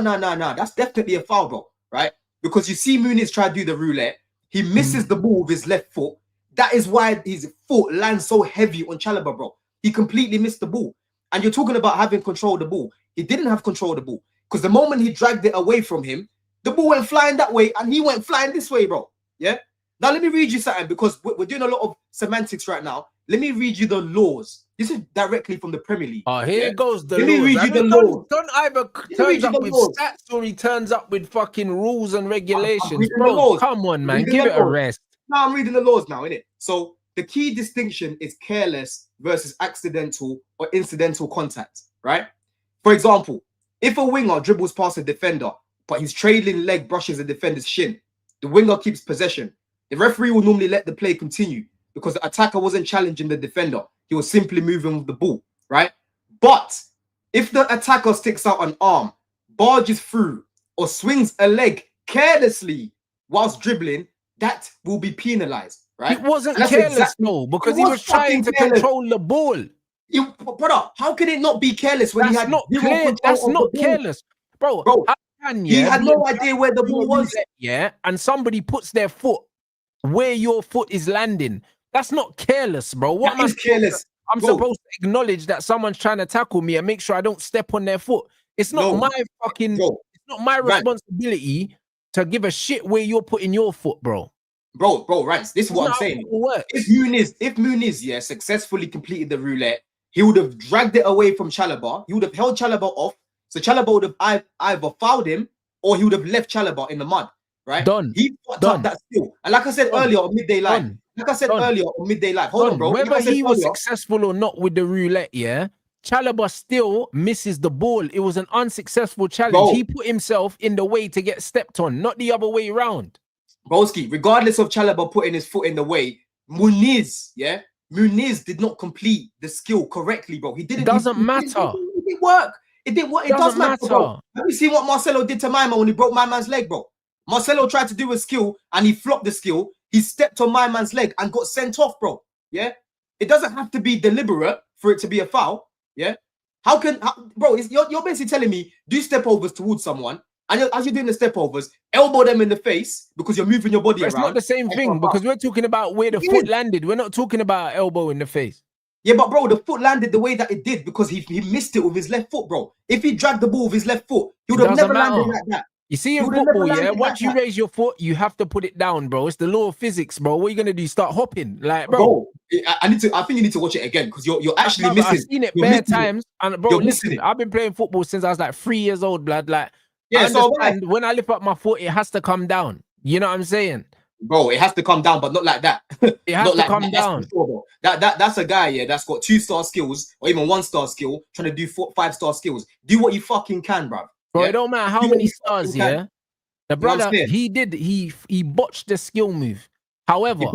[SPEAKER 3] that's definitely a foul, bro, right? Because you see Muniz try to do the roulette. He misses the ball with his left foot. That is why his foot lands so heavy on Chalobah, bro. He completely missed the ball. And you're talking about having control of the ball. He didn't have control of the ball. Because the moment he dragged it away from him, the ball went flying that way and he went flying this way, bro. Yeah? Now, let me read you something because we're doing a lot of semantics right now. Let me read you the laws. This is directly from the Premier League.
[SPEAKER 2] Oh, here goes the laws.
[SPEAKER 3] Let me read you the laws.
[SPEAKER 2] Don't either turns up with stats or he turns up with fucking rules and regulations. Bro, come on, man. Give it a rest.
[SPEAKER 3] Now I'm reading the laws now, innit? So the key distinction is careless versus accidental or incidental contact, right? For example, if a winger dribbles past a defender, but his trailing leg brushes the defender's shin, the winger keeps possession. The referee will normally let the play continue because the attacker wasn't challenging the defender. He was simply moving with the ball, right? But if the attacker sticks out an arm, barges through, or swings a leg carelessly whilst dribbling, that will be penalized, right?
[SPEAKER 2] It wasn't careless, no, because he was trying to control the ball.
[SPEAKER 3] Brother, how can it not be careless when he had
[SPEAKER 2] That's not careless, bro.
[SPEAKER 3] He had no idea where the ball was.
[SPEAKER 2] Yeah, and somebody puts their foot where your foot is landing. That's not careless, bro. What
[SPEAKER 3] is careless?
[SPEAKER 2] I'm supposed to acknowledge that someone's trying to tackle me and make sure I don't step on their foot. It's not my fucking. It's not my responsibility to give a shit where you're putting your foot, bro.
[SPEAKER 3] Bro, Rants. This is what I'm saying. If Muniz, successfully completed the roulette, he would have dragged it away from Chalobah. He would have held Chalobah off. So Chalobah would have either fouled him or he would have left Chalobah in the mud. Right?
[SPEAKER 2] Done.
[SPEAKER 3] He fucked up that skill. And like I said earlier on Midday Live, like I said
[SPEAKER 2] Don.
[SPEAKER 3] earlier on Midday Live. Hold on, bro. Like
[SPEAKER 2] Whether
[SPEAKER 3] I said
[SPEAKER 2] he was
[SPEAKER 3] earlier,
[SPEAKER 2] successful or not with the roulette, yeah, Chalobah still misses the ball. It was an unsuccessful challenge.
[SPEAKER 3] Bro.
[SPEAKER 2] He put himself in the way to get stepped on, not the other way around.
[SPEAKER 3] Broski, regardless of Chalobah putting his foot in the way, Muniz did not complete the skill correctly, bro. He didn't.
[SPEAKER 2] It doesn't matter.
[SPEAKER 3] It didn't work. It didn't work. It does matter, bro. Have you seen what Marcelo did to my man when he broke my man's leg, bro? Marcelo tried to do a skill and he flopped the skill. He stepped on my man's leg and got sent off, bro. Yeah, it doesn't have to be deliberate for it to be a foul. Yeah, bro? You're basically telling me do step overs towards someone, and as you're doing the step overs, elbow them in the face because you're moving your body around. It's
[SPEAKER 2] not the same thing because we're talking about where the foot landed. We're not talking about elbow in the face.
[SPEAKER 3] Yeah, but bro, the foot landed the way that it did because he missed it with his left foot, bro. If he dragged the ball with his left foot, he would have never landed like that.
[SPEAKER 2] You see in football, yeah, once you raise your foot, you have to put it down, bro. It's the law of physics, bro. What are you gonna do? Start hopping, like, bro.
[SPEAKER 3] I think you need to watch it again because you're actually missing.
[SPEAKER 2] I've seen it bare times, and bro, listen, I've been playing football since I was like 3 years old, blood. Like, yeah, so when I lift up my foot, it has to come down. You know what I'm saying?
[SPEAKER 3] Bro, it has to come down, but not like that.
[SPEAKER 2] It has to come down.
[SPEAKER 3] That's a guy, yeah, that's got 2-star skills or even 1-star skill trying to do 5-star skills. Do what you fucking can, bro.
[SPEAKER 2] Bro, it don't matter how many stars, yeah. The brother, he botched the skill move. However,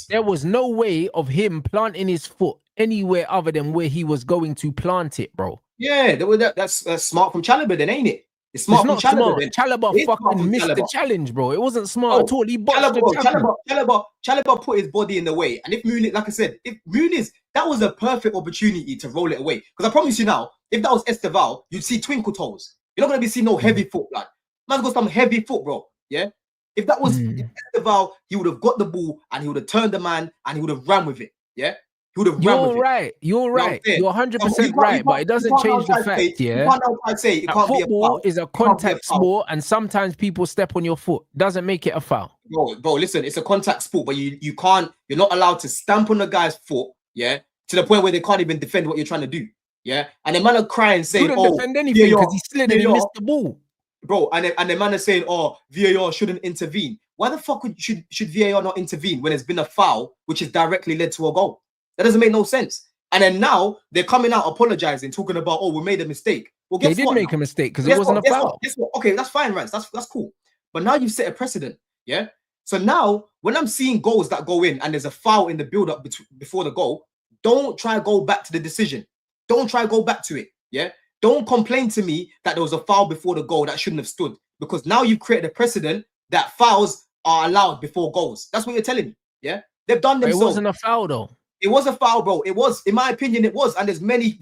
[SPEAKER 2] there was no way of him planting his foot anywhere other than where he was going to plant it, bro.
[SPEAKER 3] Yeah, that's smart from Chalobah then, ain't it? It's smart from Chalobah.
[SPEAKER 2] Chalobah fucking missed the challenge, bro. It wasn't smart at all. He botched
[SPEAKER 3] Chalobah put his body in the way. And if Muniz, like I said, that was a perfect opportunity to roll it away. Because I promise you now, if that was Esteval, you'd see twinkle toes. You're not going to be seeing no heavy foot, like. Man's got some heavy foot, bro. Yeah. If that was Esteval, he would have got the ball and he would have turned the man and he would have ran with it. Yeah. He would have ran with it.
[SPEAKER 2] You're right. You're 100% right, but it doesn't change the fact, yeah. Football is a contact sport, and sometimes people step on your foot. Doesn't make it a foul.
[SPEAKER 3] Bro, listen, it's a contact sport, but you can't. You're not allowed to stamp on the guy's foot, yeah, to the point where they can't even defend what you're trying to do, yeah. And the man are crying saying,
[SPEAKER 2] "Oh, defend anything because he slid and he missed the ball."
[SPEAKER 3] Bro, and the man is saying, "Oh, VAR shouldn't intervene." Why the fuck should VAR not intervene when it's been a foul which has directly led to a goal? That doesn't make no sense. And then now they're coming out apologizing, talking about, "Oh, we made a mistake." Well,
[SPEAKER 2] they did make a mistake because it wasn't a foul.
[SPEAKER 3] Guess what? Okay, that's fine, Rants. That's cool. But now you've set a precedent, yeah. So now when I'm seeing goals that go in and there's a foul in the build-up before the goal, don't try to go back to the decision. Don't try to go back to it, yeah. Don't complain to me that there was a foul before the goal that shouldn't have stood, because now you've created a precedent that fouls are allowed before goals. That's what you're telling me, yeah? They've done themselves.
[SPEAKER 2] It wasn't a foul, though.
[SPEAKER 3] It was a foul, bro. It was, in my opinion, it was. And there's many,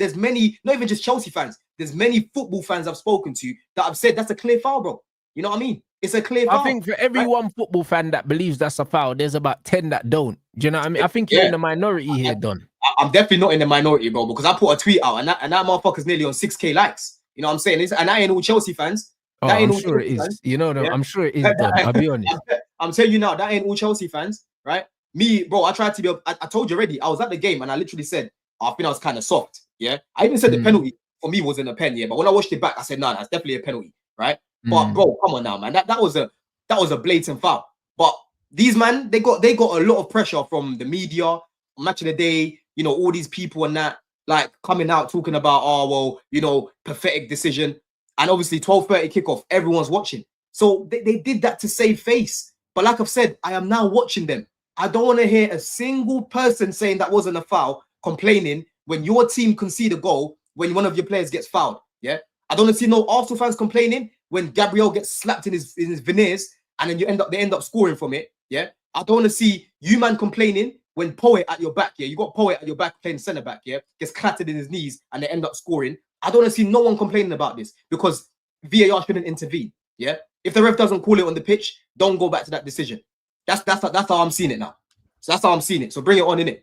[SPEAKER 3] not even just Chelsea fans. There's many football fans I've spoken to that have said that's a clear foul, bro. You know what I mean? It's a clear foul.
[SPEAKER 2] I think for every one football fan that believes that's a foul, there's about 10 that don't. Do you know what I mean? I think you're in the minority here, Don.
[SPEAKER 3] I'm definitely not in the minority, bro, because I put a tweet out and that motherfucker's nearly on 6K likes. You know what I'm saying? And that ain't all Chelsea fans.
[SPEAKER 2] I'm sure it is. You know, I'm sure it is, Don. I'll be honest.
[SPEAKER 3] I'm telling you now, that ain't all Chelsea fans, right? Me, bro, I tried to be, I told you already, I was at the game and I literally said, I think I was kind of soft, yeah? I even said the penalty for me wasn't a pen, yeah? But when I watched it back, I said, nah, that's definitely a penalty, right? But bro, come on now, man. That was a blatant foul. But these man, they got a lot of pressure from the media, Match of the Day, you know, all these people and that, like coming out talking about, oh, well, you know, pathetic decision. And obviously 12:30 kickoff, everyone's watching. So they did that to save face. But like I've said, I am now watching them. I don't want to hear a single person saying that wasn't a foul, complaining when your team concede a goal, when one of your players gets fouled. Yeah. I don't want to see no Arsenal fans complaining when Gabriel gets slapped in his veneers and then they end up scoring from it. Yeah. I don't want to see you man complaining when Poet at your back, yeah, you got Poet at your back playing centre back, yeah, gets clattered in his knees and they end up scoring. I don't want to see no one complaining about this because VAR shouldn't intervene. Yeah. If the ref doesn't call it on the pitch, don't go back to that decision. That's how I'm seeing it now. So that's how I'm seeing it. So bring it on, innit?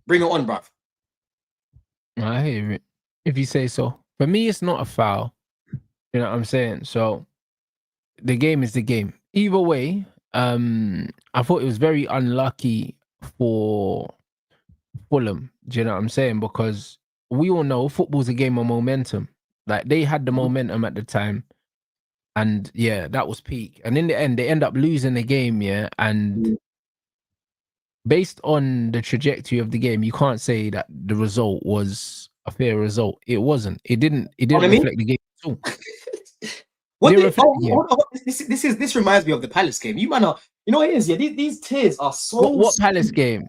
[SPEAKER 3] Bring it on, bruv.
[SPEAKER 2] I hear it. If you say so. For me, it's not a foul. You know what I'm saying? So the game is the game. Either way, I thought it was very unlucky for Fulham. Do you know what I'm saying? Because we all know football's a game of momentum. Like they had the momentum at the time. And yeah, that was peak. And in the end, they end up losing the game, yeah. And based on the trajectory of the game, you can't say that the result was a fair result. It wasn't. It didn't
[SPEAKER 3] know what I mean?
[SPEAKER 2] reflect the game at all.
[SPEAKER 3] What
[SPEAKER 2] Didn't
[SPEAKER 3] did,
[SPEAKER 2] reflect the game.
[SPEAKER 3] hold on, this reminds me of the Palace game. You man are, you know what it is, yeah. These tears are so.
[SPEAKER 2] What Palace game?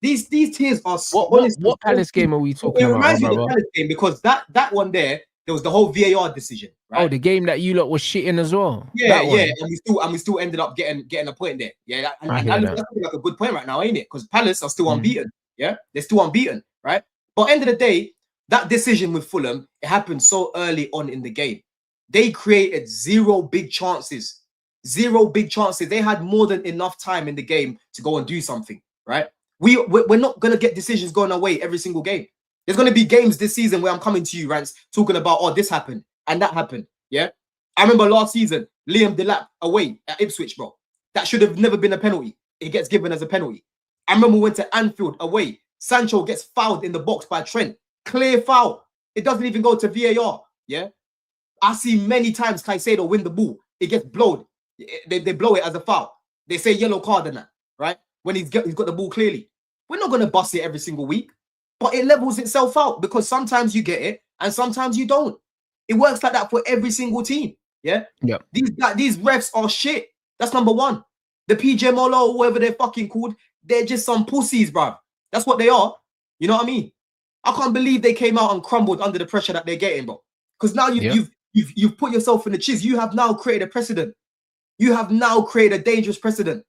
[SPEAKER 3] These tears are so,
[SPEAKER 2] What Palace game are we talking
[SPEAKER 3] It
[SPEAKER 2] about,
[SPEAKER 3] reminds me of the
[SPEAKER 2] brother?
[SPEAKER 3] Palace game because that one there was the whole VAR decision, right?
[SPEAKER 2] Oh, the game that you lot was shitting as well.
[SPEAKER 3] Yeah,
[SPEAKER 2] That one.
[SPEAKER 3] yeah, and we still ended up getting a point there. Yeah, and
[SPEAKER 2] I hear that.
[SPEAKER 3] that's like a good point right now, ain't it? Because Palace are still unbeaten. Yeah, they're still unbeaten, right? But end of the day, that decision with Fulham, it happened so early on in the game. They created zero big chances. Zero big chances. They had more than enough time in the game to go and do something, right? We're not gonna get decisions going our way every single game. There's gonna be games this season where I'm coming to you, Rants, talking about, oh, this happened and that happened. Yeah. I remember last season, Liam Delap away at Ipswich, bro. That should have never been a penalty. It gets given as a penalty. I remember we went to Anfield away. Sancho gets fouled in the box by Trent. Clear foul. It doesn't even go to VAR. Yeah. I see many times Caicedo win the ball. It gets blown. They blow it as a foul. They say yellow card and that, right? When he's got the ball clearly. We're not going to bust it every single week. But it levels itself out because sometimes you get it and sometimes you don't. It works like that for every single team. Yeah.
[SPEAKER 2] Yeah.
[SPEAKER 3] These refs are shit. That's number one. The PJ Molo, whatever they're fucking called, they're just some pussies, bruv. That's what they are. You know what I mean? I can't believe they came out and crumbled under the pressure that they're getting, bro. Because now you've put yourself in the chiz. You have now created a precedent. You have now created a dangerous precedent.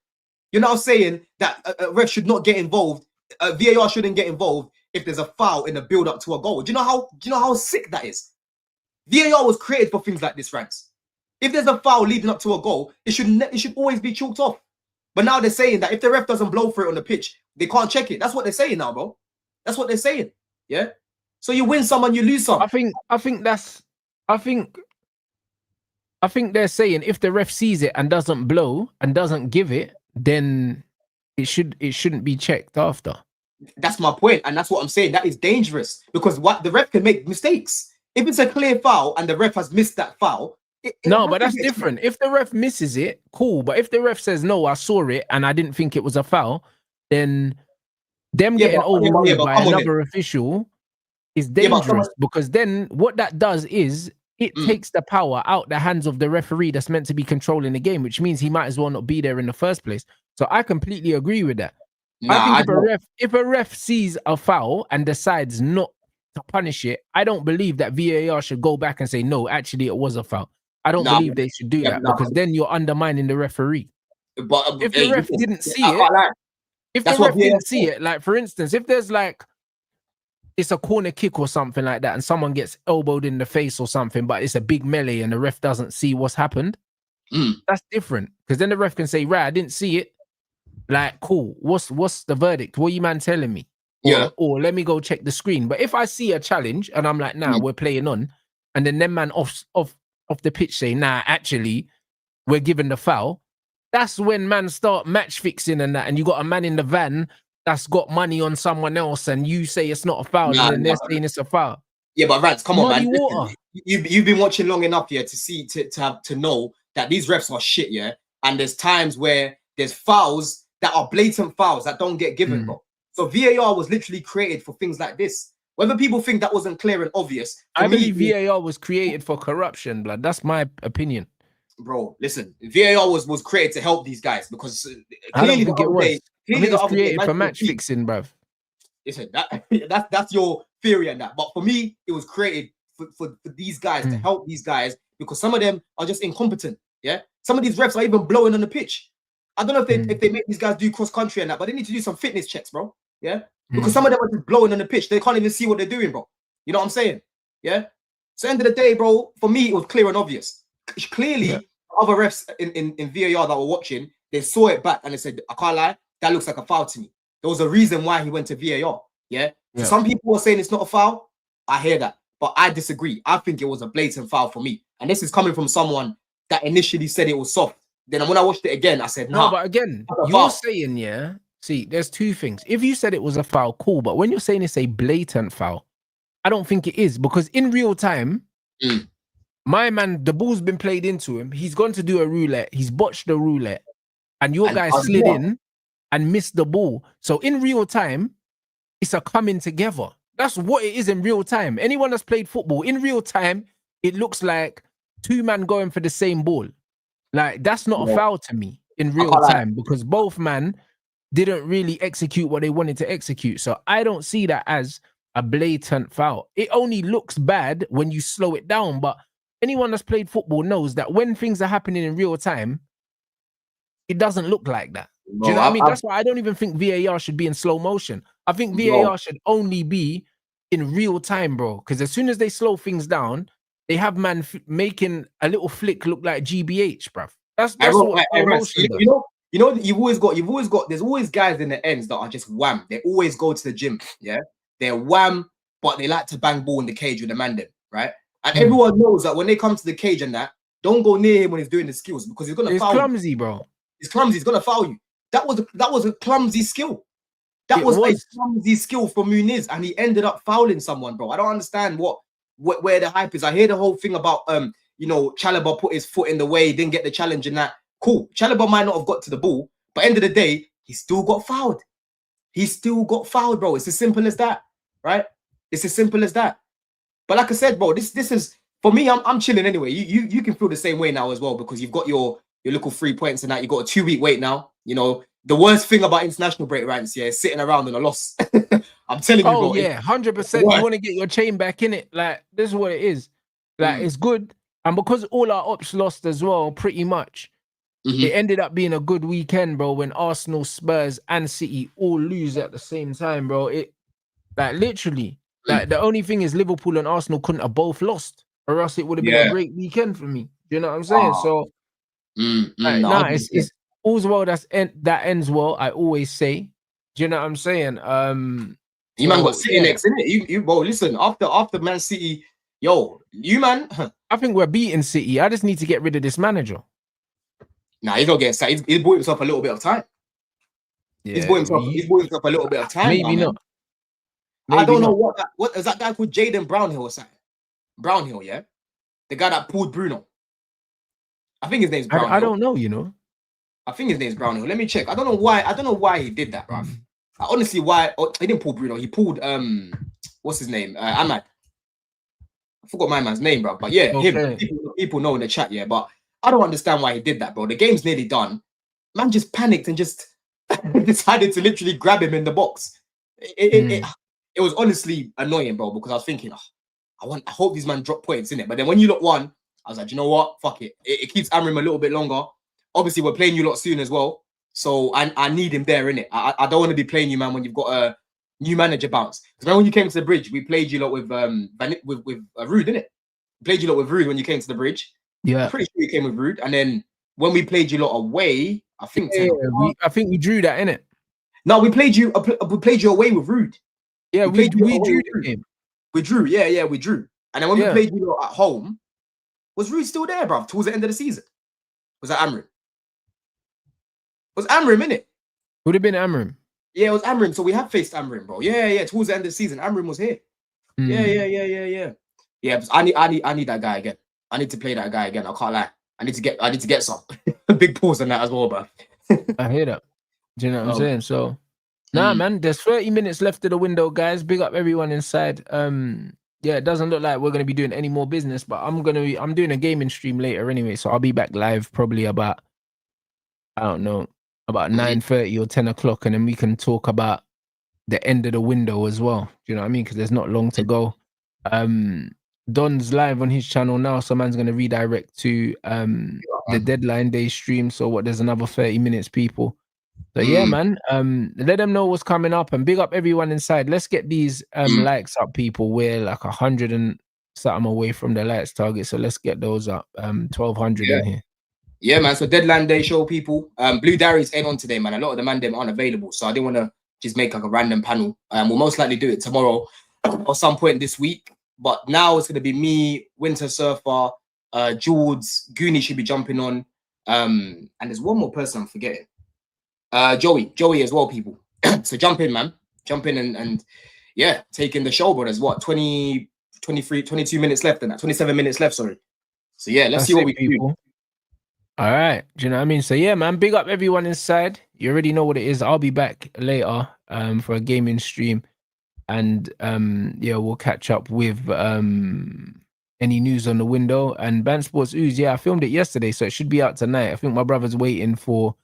[SPEAKER 3] You're now saying that a ref should not get involved. VAR shouldn't get involved if there's a foul in the build-up to a goal. Do you know how sick that is? VAR was created for things like this, Rants. If there's a foul leading up to a goal, it should always be chalked off. But now they're saying that if the ref doesn't blow for it on the pitch, they can't check it. That's what they're saying now, bro. That's what they're saying. Yeah. So you win some and you lose some.
[SPEAKER 2] I think they're saying if the ref sees it and doesn't blow and doesn't give it, then it shouldn't be checked after.
[SPEAKER 3] That's my point, and that's what I'm saying. That is dangerous because what the ref can make mistakes. If it's a clear foul and the ref has missed that foul,
[SPEAKER 2] no, but that's different. If the ref misses it, cool. But if the ref says no, I saw it and I didn't think it was a foul, then them getting overruled by another official is dangerous because then what that does is it takes the power out the hands of the referee that's meant to be controlling the game, which means he might as well not be there in the first place. So I completely agree with that. I think if a ref sees a foul and decides not to punish it, I don't believe that VAR should go back and say, no, actually it was a foul. I don't believe they should do that because then you're undermining the referee. But if the ref didn't see it, like for instance, if there's like it's a corner kick or something like that and someone gets elbowed in the face or something, but it's a big melee and the ref doesn't see what's happened, that's different. Because then the ref can say, right, I didn't see it. Like, cool, what's the verdict? What are you man telling me? Or let me go check the screen. But if I see a challenge and I'm like, nah, we're playing on, and then them man off the pitch say, nah, actually, we're given the foul, that's when man start match fixing and that, and you got a man in the van that's got money on someone else and you say it's not a foul and then they're saying it's a foul.
[SPEAKER 3] Yeah, but Rants, come on, man. Listen, you've been watching long enough here to know that these refs are shit, yeah? And there's times where there's fouls that are blatant fouls that don't get given, bro. So VAR was literally created for things like this. Whether people think that wasn't clear and obvious,
[SPEAKER 2] I believe VAR was created for corruption, blood. That's my opinion.
[SPEAKER 3] Bro, listen, VAR was created to help these guys because clearly
[SPEAKER 2] I think it was created for match fixing, bruv.
[SPEAKER 3] Listen, that's your theory on that. But for me, it was created for these guys to help these guys because some of them are just incompetent. Yeah, some of these refs are even blowing on the pitch. I don't know if they make these guys do cross country and that, but they need to do some fitness checks, bro. Yeah, because some of them are just blowing on the pitch. They can't even see what they're doing, bro. You know what I'm saying? Yeah. So end of the day, bro, for me, it was clear and obvious. Clearly, other refs in VAR that were watching, they saw it back and they said, I can't lie, that looks like a foul to me. There was a reason why he went to VAR. Yeah. Some people are saying it's not a foul. I hear that, but I disagree. I think it was a blatant foul for me. And this is coming from someone that initially said it was soft. Then when I watched it again, I said,
[SPEAKER 2] no, but again, you're saying, see, there's two things. If you said it was a foul, cool. But when you're saying it's a blatant foul, I don't think it is because in real time, my man, the ball's been played into him. He's gone to do a roulette. He's botched the roulette. And your guy slid in and miss the ball. So in real time, it's a coming together. That's what it is in real time. Anyone that's played football, in real time, it looks like two men going for the same ball. Like, that's not a foul to me in real time because both men didn't really execute what they wanted to execute. So I don't see that as a blatant foul. It only looks bad when you slow it down. But anyone that's played football knows that when things are happening in real time, it doesn't look like that. Do you know what I mean? That's why I don't even think VAR should be in slow motion. I think VAR should only be in real time, bro. Because as soon as they slow things down, they have man making a little flick look like GBH, bruv. That's what motion does.
[SPEAKER 3] You've always got. There's always guys in the ends that are just wham. They always go to the gym. Yeah, they're wham, but they like to bang ball in the cage with the man them, right? And everyone knows that when they come to the cage and that, don't go near him when he's doing the skills because he's gonna foul you. It's clumsy, bro. It's clumsy. He's gonna foul you. That was a clumsy skill. That was a clumsy skill for Muniz, and he ended up fouling someone, bro. I don't understand where the hype is. I hear the whole thing about Chalobah put his foot in the way, didn't get the challenge and that. Cool. Chalobah might not have got to the ball, but end of the day, he still got fouled. He still got fouled, bro. It's as simple as that, right? It's as simple as that. But like I said, bro, this is for me. I'm chilling anyway. You can feel the same way now as well because you've got your little 3 points and that. You got a 2-week wait now. You know the worst thing about international break rants, is sitting around on a loss. I'm telling you, bro.
[SPEAKER 2] Oh yeah, 100%. You want to get your chain back in it. Like this is what it is. Like it's good, and because all our ops lost as well, pretty much. It ended up being a good weekend, bro, when Arsenal, Spurs, and City all lose at the same time, bro. It literally, the only thing is Liverpool and Arsenal couldn't have both lost, or else it would have been a great weekend for me. You know what I'm saying? So it's all's well that ends well, I always say. Do you know what I'm saying?
[SPEAKER 3] You man got City next, innit? You bro, listen, after Man City, you man.
[SPEAKER 2] I think we're beating City. I just need to get rid of this manager.
[SPEAKER 3] Nah, he's not getting sacked. He's bought himself a little bit of time. Yeah, he's bought himself a little bit of time.
[SPEAKER 2] Maybe not.
[SPEAKER 3] I don't know what is that guy called Jaden Brownhill or something? Brownhill, yeah? The guy that pulled Bruno. I think his name's Brownhill.
[SPEAKER 2] I don't know, you know.
[SPEAKER 3] I think his name's Brownhill. Let me check. I don't know why he did that, bruv. Honestly, he didn't pull Bruno. He pulled what's his name? Ahmad. I forgot my man's name, bro. But yeah, him. People know in the chat, yeah. But I don't understand why he did that, bro. The game's nearly done. Man just panicked and just decided to literally grab him in the box. It was honestly annoying, bro, because I was thinking, I hope these man drop points in it. But then when you look one, I was like, you know what? Fuck it. It keeps Amram a little bit longer. Obviously, we're playing you lot soon as well. So I need him there, innit? I don't want to be playing you, man, when you've got a new manager bounce. Because when you came to the bridge, we played you lot with Rude, innit? We played you lot with Rude when you came to the bridge.
[SPEAKER 2] Yeah.
[SPEAKER 3] I'm pretty sure you came with Rude. And then when we played you lot away, I think
[SPEAKER 2] we drew that, innit?
[SPEAKER 3] No, we played you away with Rude.
[SPEAKER 2] Yeah, we drew the game.
[SPEAKER 3] We drew, we drew. And then when we played you lot at home, was Rude still there, bruv, towards the end of the season? Was that Amram? Was Amram in it?
[SPEAKER 2] Would have been Amram.
[SPEAKER 3] Yeah, it was Amram. So we have faced Amram, bro. Yeah. Towards the end of the season, Amram was here. Yeah. Yeah, I need that guy again. I need to play that guy again. I can't lie. I need to get some. Big pause on that as well, bro.
[SPEAKER 2] I hear that. Do you know what I'm saying? So, man, there's 30 minutes left of the window, guys. Big up everyone inside. Yeah, it doesn't look like we're gonna be doing any more business, but I'm doing a gaming stream later anyway, so I'll be back live probably about, I don't know, about 9:30 or 10 o'clock, and then we can talk about the end of the window as well. Do you know what I mean? Because there's not long to go. Don's live on his channel now, so man's gonna redirect to the deadline day stream. So there's another 30 minutes, people. So yeah, man. Let them know what's coming up, and big up everyone inside. Let's get these likes up, people. We're like 100 and something away from the likes target, so let's get those up. 1,200 in here.
[SPEAKER 3] Yeah, man. So deadline day show, people. Blue Diaries ain't on today, man. A lot of the man them aren't available, so I didn't want to just make like a random panel. We'll most likely do it tomorrow or some point this week. But now it's gonna be me, Winter Surfer, Jules, Goonie should be jumping on. And there's one more person I'm forgetting. Joey as well, people. So jump in, man. Jump in and yeah, taking the show, bro. There's what, 20, 23, 22 minutes left and that, 27 minutes left, sorry. So yeah, let's see what we can do.
[SPEAKER 2] All right. Do you know what I mean? So yeah, man, big up everyone inside. You already know what it is. I'll be back later for a gaming stream. And yeah, we'll catch up with any news on the window. And Band Sports Ooze, yeah, I filmed it yesterday, so it should be out tonight. I think my brother's waiting for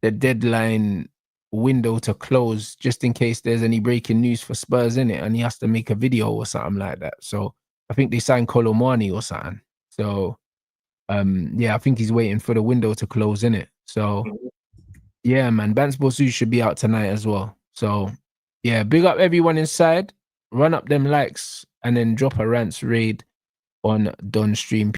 [SPEAKER 2] the deadline window to close just in case there's any breaking news for Spurs in it, and he has to make a video or something like that. So I think they signed Colomani or something. So yeah, I think he's waiting for the window to close in it. So yeah, man, Band Sports Ooze should be out tonight as well. So yeah, big up everyone inside. Run up them likes and then drop a Rants raid on Don Stream.